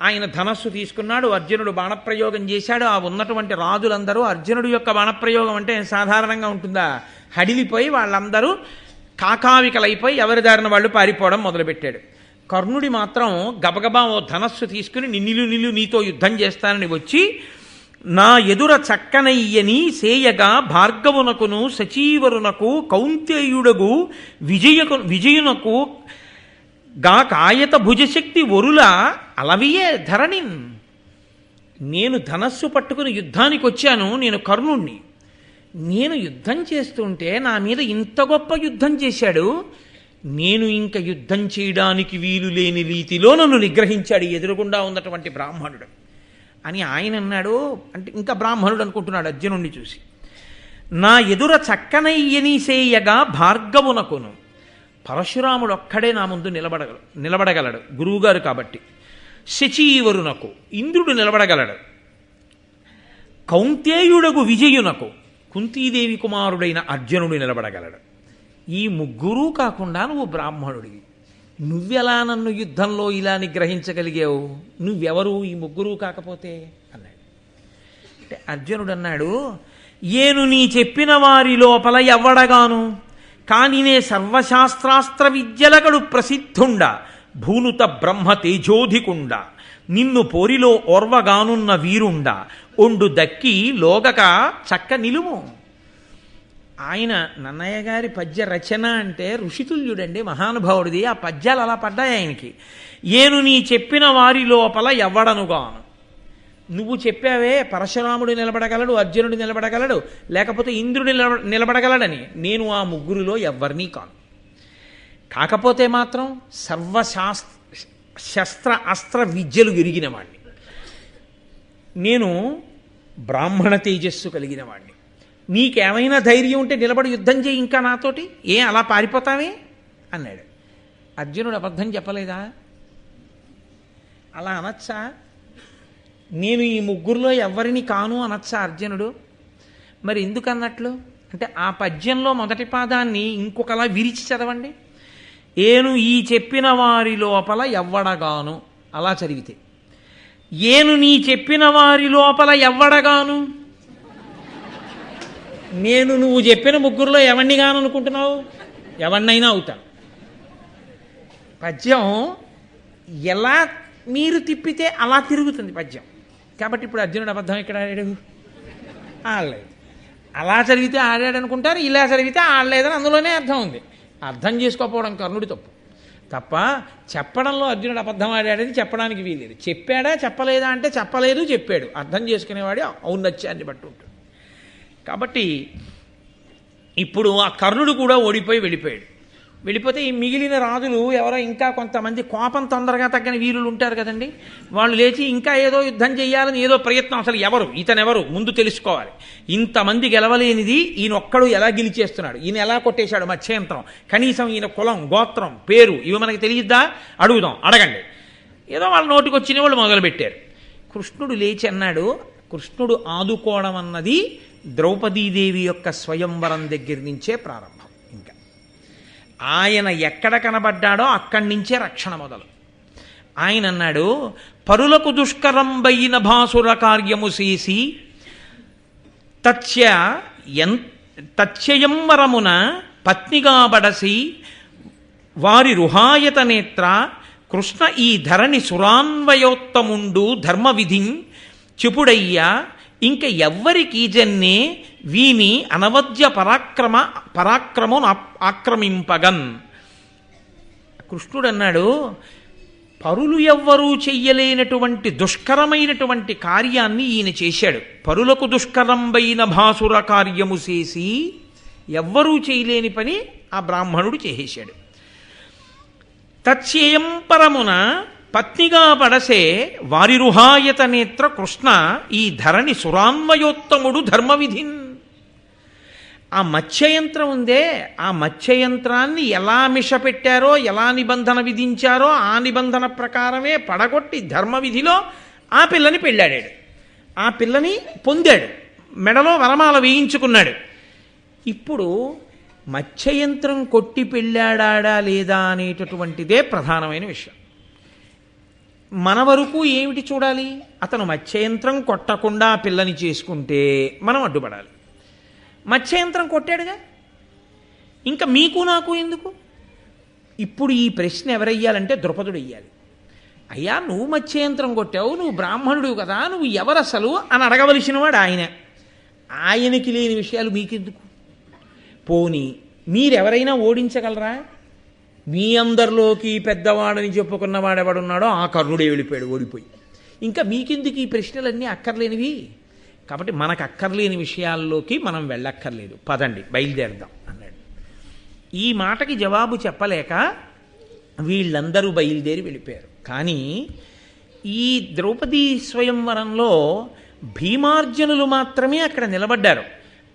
ఆయన ధనస్సు తీసుకున్నాడు, అర్జునుడు బాణప్రయోగం చేశాడు. ఆ ఉన్నటువంటి రాజులందరూ అర్జునుడి యొక్క బాణప్రయోగం అంటే సాధారణంగా ఉంటుందా, హడిలిపోయి వాళ్ళందరూ కాకావికలైపోయి ఎవరి దారిన వాళ్ళు పారిపోవడం మొదలుపెట్టాడు. కర్ణుడి మాత్రం గబగబా ఓ ధనస్సు తీసుకుని నిన్ను నీతో యుద్ధం చేస్తానని వచ్చి, నా ఎదుర చక్కనయ్యని సేయగా భార్గవునకును సచీవరునకు కౌంతేయుడగు విజయునకు గా కాయత భుజశక్తి ఒరుల అలవియే ధరణిన్. నేను ధనస్సు పట్టుకుని యుద్ధానికి వచ్చాను, నేను కర్ణుణ్ణి. నేను యుద్ధం చేస్తుంటే నా మీద ఇంత గొప్ప యుద్ధం చేశాడు, నేను ఇంక యుద్ధం చేయడానికి వీలు లేని రీతిలో నన్ను నిగ్రహించాడు ఎదురుగుండా ఉన్నటువంటి బ్రాహ్మణుడు అని ఆయన అన్నాడు. అంటే ఇంకా బ్రాహ్మణుడు అనుకుంటున్నాడు అర్జునుడిని చూసి. నా ఎదుర చక్కనయ్యనిసేయగా భార్గవునకును, పరశురాముడు ఒక్కడే నా ముందు నిలబడగలడు గురువుగారు కాబట్టి. శచీవరునకు, ఇంద్రుడు నిలబడగలడు. కౌంతేయుడగు విజయునకు, కుంతీదేవి కుమారుడైన అర్జునుడు నిలబడగలడు. ఈ ముగ్గురూ కాకుండా నువ్వు బ్రాహ్మణుడివి, నువ్వెలా నన్ను యుద్ధంలో ఇలా నిగ్రహించగలిగావు? నువ్వెవరు ఈ ముగ్గురూ కాకపోతే అన్నాడు. అంటే అర్జునుడు అన్నాడు, ఏను నీ చెప్పిన వారి లోపల ఎవ్వడగాను, కాని నే సర్వశాస్త్రాస్త్ర విద్యలగడు ప్రసిద్ధుండ, భూనుత బ్రహ్మ తేజోధికుండ, నిన్ను పోరిలో ఓర్వగానున్న వీరుండ, ఒండు దక్కి లోగక చక్క నిలుము. ఆయన నన్నయ్య గారి పద్య రచన అంటే ఋషితుల్యుడండి, మహానుభావుడిది. ఆ పద్యాలు అలా పడ్డాయి ఆయనకి. ఏను నీ చెప్పిన వారి లోపల ఎవ్వడనుగాను, నువ్వు చెప్పావే పరశురాముడు నిలబడగలడు, అర్జునుడు నిలబడగలడు, లేకపోతే ఇంద్రుడు నిలబడగలడని, నేను ఆ ముగ్గురిలో ఎవ్వరినీ కాను. కాకపోతే మాత్రం శస్త్ర అస్త్ర విద్యలు ఎరిగిన వాణ్ణి, నేను బ్రాహ్మణ తేజస్సు కలిగిన వాణ్ణి. నీకేమైనా ధైర్యం ఉంటే నిలబడి యుద్ధం చేయి ఇంకా నాతోటి, ఏ అలా పారిపోతావే అన్నాడు. అర్జునుడు అబద్ధం చెప్పలేదా? అలా అనొచ్చా? నేను ఈ ముగ్గురులో ఎవరిని కాను అనొచ్చా అర్జునుడు? మరి ఎందుకు అన్నట్లు అంటే ఆ పద్యంలో మొదటి పాదాన్ని ఇంకొకలా విరిచి చదవండి. ఏను ఈ చెప్పిన వారి లోపల ఎవ్వడగాను అలా చదివితే, ఏను నీ చెప్పిన వారి లోపల ఎవ్వడగాను, నేను నువ్వు చెప్పిన ముగ్గురులో ఎవరిని గాను అనుకుంటున్నావు? ఎవరినైనా అవుతాను. పద్యం ఎలా మీరు తిప్పితే అలా తిరుగుతుంది పద్యం. కాబట్టి ఇప్పుడు అర్జునుడు అబద్ధం ఎక్కడ ఆడాడు? ఆడలేదు. అలా చదివితే ఆడాడు అనుకుంటారు, ఇలా చదివితే ఆడలేదని అందులోనే అర్థం ఉంది. అర్థం చేసుకోకపోవడం కర్ణుడి తప్ప చెప్పడంలో అర్జునుడు అబద్ధం ఆడాడని చెప్పడానికి వీలేదు. చెప్పాడా చెప్పలేదా అంటే చెప్పలేదు, చెప్పాడు. అర్థం చేసుకునేవాడు ఔన్నత్యాన్ని బట్టి ఉంటుంది. కాబట్టి ఇప్పుడు ఆ కర్ణుడు కూడా ఓడిపోయి వెళ్ళిపోతే ఈ మిగిలిన రాజులు ఎవరో ఇంకా కొంతమంది కోపం తొందరగా తగ్గని వీరులు ఉంటారు కదండి, వాళ్ళు లేచి ఇంకా ఏదో యుద్ధం చేయాలని ఏదో ప్రయత్నం. అసలు ఇతనెవరు ముందు తెలుసుకోవాలి. ఇంతమంది గెలవలేనిది ఈయన ఒక్కడు ఎలా గెలిచేస్తున్నాడు, ఈయన ఎలా కొట్టేశాడు మత్స్యంత్రం, కనీసం ఈయన కులం గోత్రం పేరు ఇవి మనకి తెలియద్దా? అడగండి. ఏదో వాళ్ళ నోటికి వచ్చిన వాళ్ళు మొదలుపెట్టారు. కృష్ణుడు లేచి అన్నాడు. కృష్ణుడు ఆదుకోవడం అన్నది ద్రౌపదీదేవి యొక్క స్వయంవరం దగ్గర నుంచే ప్రారంభం. ఇంకా ఆయన ఎక్కడ కనబడ్డాడో అక్కడి నుంచే రక్షణ మొదలు. ఆయన అన్నాడు, పరులకు దుష్కరంబైన భాసుర కార్యము చేసి తత్స్వయంవరమున పత్నిగా బడసి వారి రుహాయత నేత్ర కృష్ణ ఈ ధరణి సురాన్వయోత్తముండు ధర్మవిధిం చెపుడయ్యా ఇంక ఎవ్వరికి జన్నే వీని అనవద్య పరాక్రమం ఆక్రమింపగన్. కృష్ణుడు అన్నాడు, పరులు ఎవ్వరూ చెయ్యలేనటువంటి దుష్కరమైనటువంటి కార్యాన్ని ఈయన చేశాడు. పరులకు దుష్కరంబైన భాసుర కార్యము చేసి ఎవ్వరూ చేయలేని పని ఆ బ్రాహ్మణుడు చేసేశాడు. తత్స్వయంపరమున పత్నిగా పడసే వారి రుహాయత నేత్ర కృష్ణ ఈ ధరణి సురాన్వయోత్తముడు ధర్మవిధిన్. ఆ మత్స్యయంత్రం ఉందే, ఆ మత్స్యయంత్రాన్ని ఎలా మిషపెట్టారో, ఎలా నిబంధన విధించారో ఆ నిబంధన ప్రకారమే పడగొట్టి ధర్మవిధిలో ఆ పిల్లని పెళ్ళాడాడు. ఆ పిల్లని పొందాడు, మెడలో వరమాల వేయించుకున్నాడు. ఇప్పుడు మత్స్యయంత్రం కొట్టి పెళ్ళాడా లేదా అనేటటువంటిదే ప్రధానమైన విషయం. మన వరకు ఏమిటి చూడాలి? అతను మత్స్యయంత్రం కొట్టకుండా పిల్లని చేసుకుంటే మనం అడ్డుపడాలి. మత్స్యయంత్రం కొట్టాడుగా, ఇంకా మీకు నాకు ఎందుకు? ఇప్పుడు ఈ ప్రశ్న ఎవరయ్యాలంటే ద్రుపదుడు అయ్యాలి. అయ్యా, నువ్వు మత్స్యయంత్రం కొట్టావు, నువ్వు బ్రాహ్మణుడు కదా, నువ్వు ఎవరసలు అని అడగవలసిన వాడు ఆయన. ఆయనకి లేని విషయాలు మీకెందుకు? పోనీ మీరెవరైనా ఓడించగలరా? మీ అందరిలోకి పెద్దవాడని చెప్పుకున్నవాడెవడున్నాడో ఆ కర్ణుడే వెళ్ళిపోయాడు ఓడిపోయి. ఇంకా మీకెందుకు ఈ ప్రశ్నలన్నీ అక్కర్లేనివి? కాబట్టి మనకు అక్కర్లేని విషయాల్లోకి మనం వెళ్ళక్కర్లేదు, పదండి బయలుదేరదాం అన్నాడు. ఈ మాటకి జవాబు చెప్పలేక వీళ్ళందరూ బయలుదేరి వెళ్ళిపోయారు. కానీ ఈ ద్రౌపదీ స్వయంవరంలో భీమార్జునులు మాత్రమే అక్కడ నిలబడ్డారు.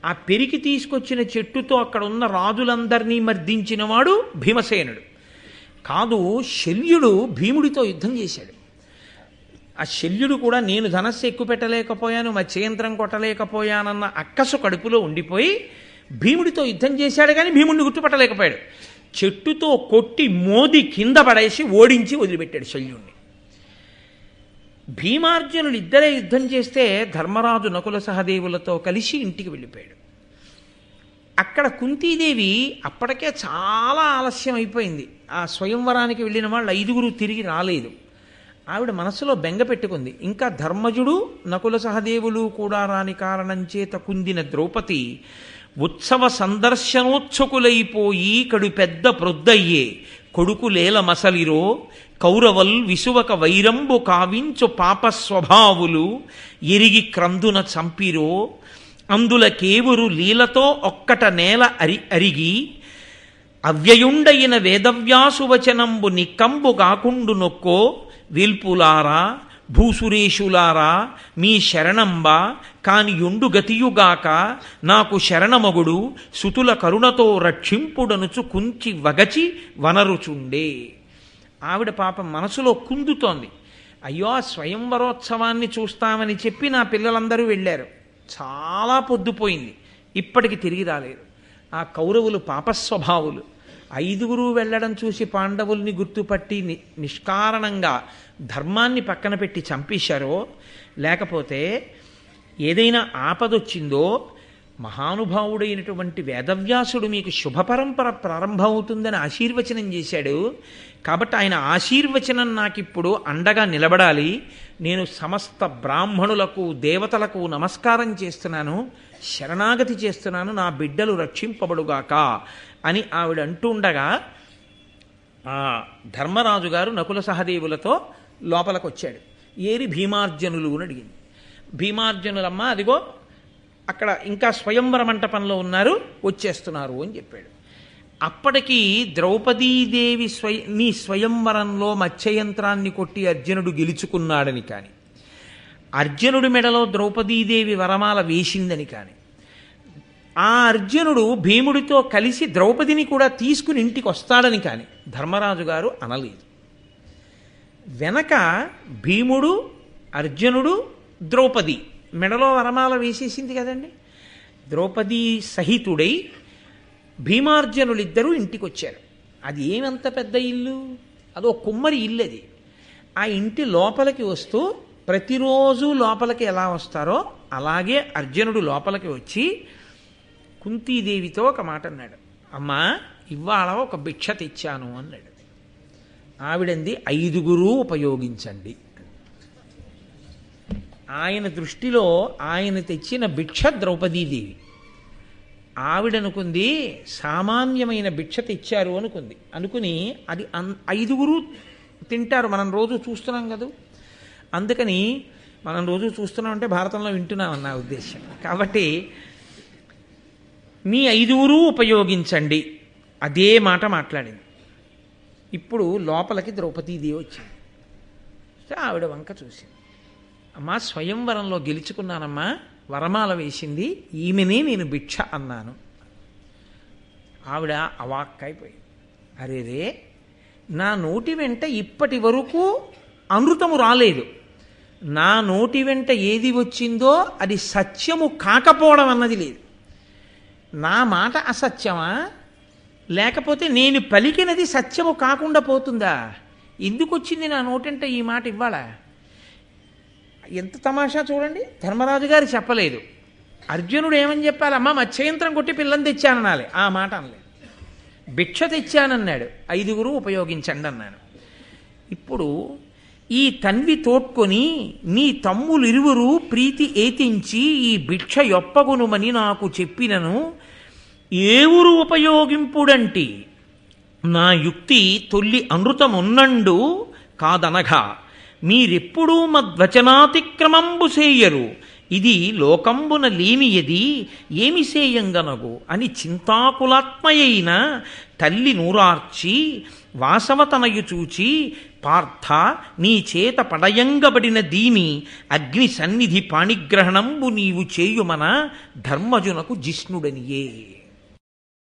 ఆ పెరికి తీసుకొచ్చిన చెట్టుతో అక్కడ ఉన్న రాజులందరినీ మర్దించినవాడు భీమసేనుడు కాదు. శల్యుడు భీముడితో యుద్ధం చేశాడు. ఆ శల్యుడు కూడా నేను ధనస్సు ఎక్కువ పెట్టలేకపోయాను, మత్స్యయంత్రం కొట్టలేకపోయానన్న అక్కసు కడుపులో ఉండిపోయి భీముడితో యుద్ధం చేశాడు, కానీ భీముడిని గుర్తుపట్టలేకపోయాడు. చెట్టుతో కొట్టి మోది కింద పడేసి ఓడించి వదిలిపెట్టాడు శల్యుణ్ణి. భీమార్జునులు ఇద్దరే యుద్ధం చేస్తే ధర్మరాజు నకుల సహదేవులతో కలిసి ఇంటికి వెళ్ళిపోయాడు. అక్కడ కుంతీదేవి అప్పటికే చాలా ఆలస్యం అయిపోయింది. ఆ స్వయంవరానికి వెళ్ళిన వాళ్ళు 5 తిరిగి రాలేదు. ఆవిడ మనసులో బెంగ పెట్టుకుంది. ఇంకా ధర్మజుడు నకుల సహదేవులు కూడా రాని కారణం చేత కుందిన ద్రౌపది ఉత్సవ సందర్శనోత్సుకులైపోయి కడు పెద్ద ప్రొద్దయ్యే కొడుకులేల మసలిరో కౌరవల్ విసువక వైరంబు కావించు పాప స్వభావులు ఎరిగి క్రందున చంపిరో అందుల కేవురు లీలతో ఒక్కట నేల అరిగి అవ్యయుండయిన వేదవ్యాసువచనంబు నిక్కంబు కాకుండు నొక్కో వేల్పులారా భూసురేషులారా మీ శరణంబ కాని యొండు గతియుగాక నాకు శరణమగుడు సుతుల కరుణతో రక్షింపుడనుచు కుంచి వగచి వనరుచుండే. ఆవిడ పాపం మనసులో కుందుతోంది. అయ్యో, స్వయంవరోత్సవాన్ని చూస్తామని చెప్పి నా పిల్లలందరూ వెళ్ళారు, చాలా పొద్దుపోయింది, ఇప్పటికి తిరిగి రాలేదు. ఆ కౌరవులు పాపస్వభావులు 5 వెళ్ళడం చూసి పాండవుల్ని గుర్తుపట్టి నిష్కారణంగా ధర్మాన్ని పక్కన పెట్టి చంపేశారో, లేకపోతే ఏదైనా ఆపదొచ్చిందో మహానుభావుడైనటువంటి వేదవ్యాసుడు మీకు శుభపరంపర ప్రారంభమవుతుందని ఆశీర్వచనం చేశాడు. కాబట్టి ఆయన ఆశీర్వచనం నాకిప్పుడు అండగా నిలబడాలి. నేను సమస్త బ్రాహ్మణులకు దేవతలకు నమస్కారం చేస్తున్నాను, శరణాగతి చేస్తున్నాను, నా బిడ్డలు రక్షింపబడుగాక అని ఆవిడ అంటుండగా ఆ ధర్మరాజు గారు నకుల సహదేవులతో లోపలికి వచ్చాడు. ఏరి భీమార్జనులు అని అడిగింది. భీమార్జనులమ్మ అదిగో అక్కడ ఇంకా స్వయంవర మంటపంలో ఉన్నారు, వచ్చేస్తున్నారు అని చెప్పాడు. అప్పటికి ద్రౌపదీదేవి నీ స్వయంవరంలో మత్స్యయంత్రాన్ని కొట్టి అర్జునుడు గెలుచుకున్నాడని కానీ, అర్జునుడి మెడలో ద్రౌపదీదేవి వరమాల వేసిందని కానీ, ఆ అర్జునుడు భీముడితో కలిసి ద్రౌపదిని కూడా తీసుకుని ఇంటికి వస్తాడని కానీ ధర్మరాజు గారు అనలేదు. వెనక భీముడు, అర్జునుడు, ద్రౌపది మెడలో వరమాల వేసేసింది కదండి. ద్రౌపదీ సహితుడై భీమార్జనులిద్దరూ ఇంటికి వచ్చారు. అది ఏమంత పెద్ద ఇల్లు, అదో కుమ్మరి ఇల్లు. అది ఆ ఇంటి లోపలికి వస్తూ ప్రతిరోజు లోపలికి ఎలా వస్తారో అలాగే అర్జునుడు లోపలికి వచ్చి కుంతీదేవితో ఒక మాట అన్నాడు. అమ్మా, ఇవాళ ఒక భిక్ష తెచ్చాను అన్నాడు. ఆవిడంది 5 ఉపయోగించండి. ఆయన దృష్టిలో ఆయన తెచ్చిన భిక్ష ద్రౌపదీదేవి. ఆవిడనుకుంది సామాన్యమైన భిక్ష తెచ్చారు అనుకుంది. అనుకుని అది 5 తింటారు, మనం రోజు చూస్తున్నాం కదా. అందుకని మనం రోజు చూస్తున్నాం అంటే భారతంలో వింటున్నామన్న నా ఉద్దేశం. కాబట్టి మీ 5 ఉపయోగించండి అదే మాట మాట్లాడింది. ఇప్పుడు లోపలికి ద్రౌపదీదేవి వచ్చింది. ఆవిడ వంక చూసింది. అమ్మా, స్వయంవరంలో గెలుచుకున్నానమ్మా, వరమాల వేసింది ఈమెనే, నేను భిక్ష అన్నాను. ఆవిడ అవాక్కైపోయింది. అరే రే, నా నోటి వెంట ఇప్పటి వరకు అమృతము రాలేదు, నా నోటి వెంట ఏది వచ్చిందో అది సత్యము కాకపోవడం అన్నది లేదు. నా మాట అసత్యమా, లేకపోతే నేను పలికినది సత్యము కాకుండా పోతుందా? ఎందుకు వచ్చింది నా నోటంటే ఈ మాట ఇవ్వాల? ఎంత తమాషా చూడండి. ధర్మరాజు గారు చెప్పలేదు. అర్జునుడు ఏమని చెప్పాలి? అమ్మ మత్స్యయంత్రం కొట్టి పిల్లని తెచ్చాననాలి. ఆ మాట అనలేదు. భిక్ష తెచ్చానన్నాడు. 5 ఉపయోగించండి అన్నాను. ఇప్పుడు ఈ తన్వి తోడ్కొని నీ తమ్ములిరువురు ప్రీతి ఏతించి ఈ భిక్ష యొప్పగునుమని నాకు చెప్పినను ఏ ఊరు ఉపయోగింపుడంటి నా యుక్తి తొల్లి అనృతమున్నండు కాదనగా మీరెప్పుడూ మద్వచనాతిక్రమంబు సేయరు ఇది లోకంబున లేనియది ఏమి సేయంగనగు అని చింతాకులాత్మయైన తల్లి నూరార్చి వాసవతనయు చూచి పార్థ నీ చేత పడయంగబడిన దీని అగ్ని సన్నిధి పాణిగ్రహణంబు నీవు చేయుమన ధర్మజునకు జిష్ణుడనియే.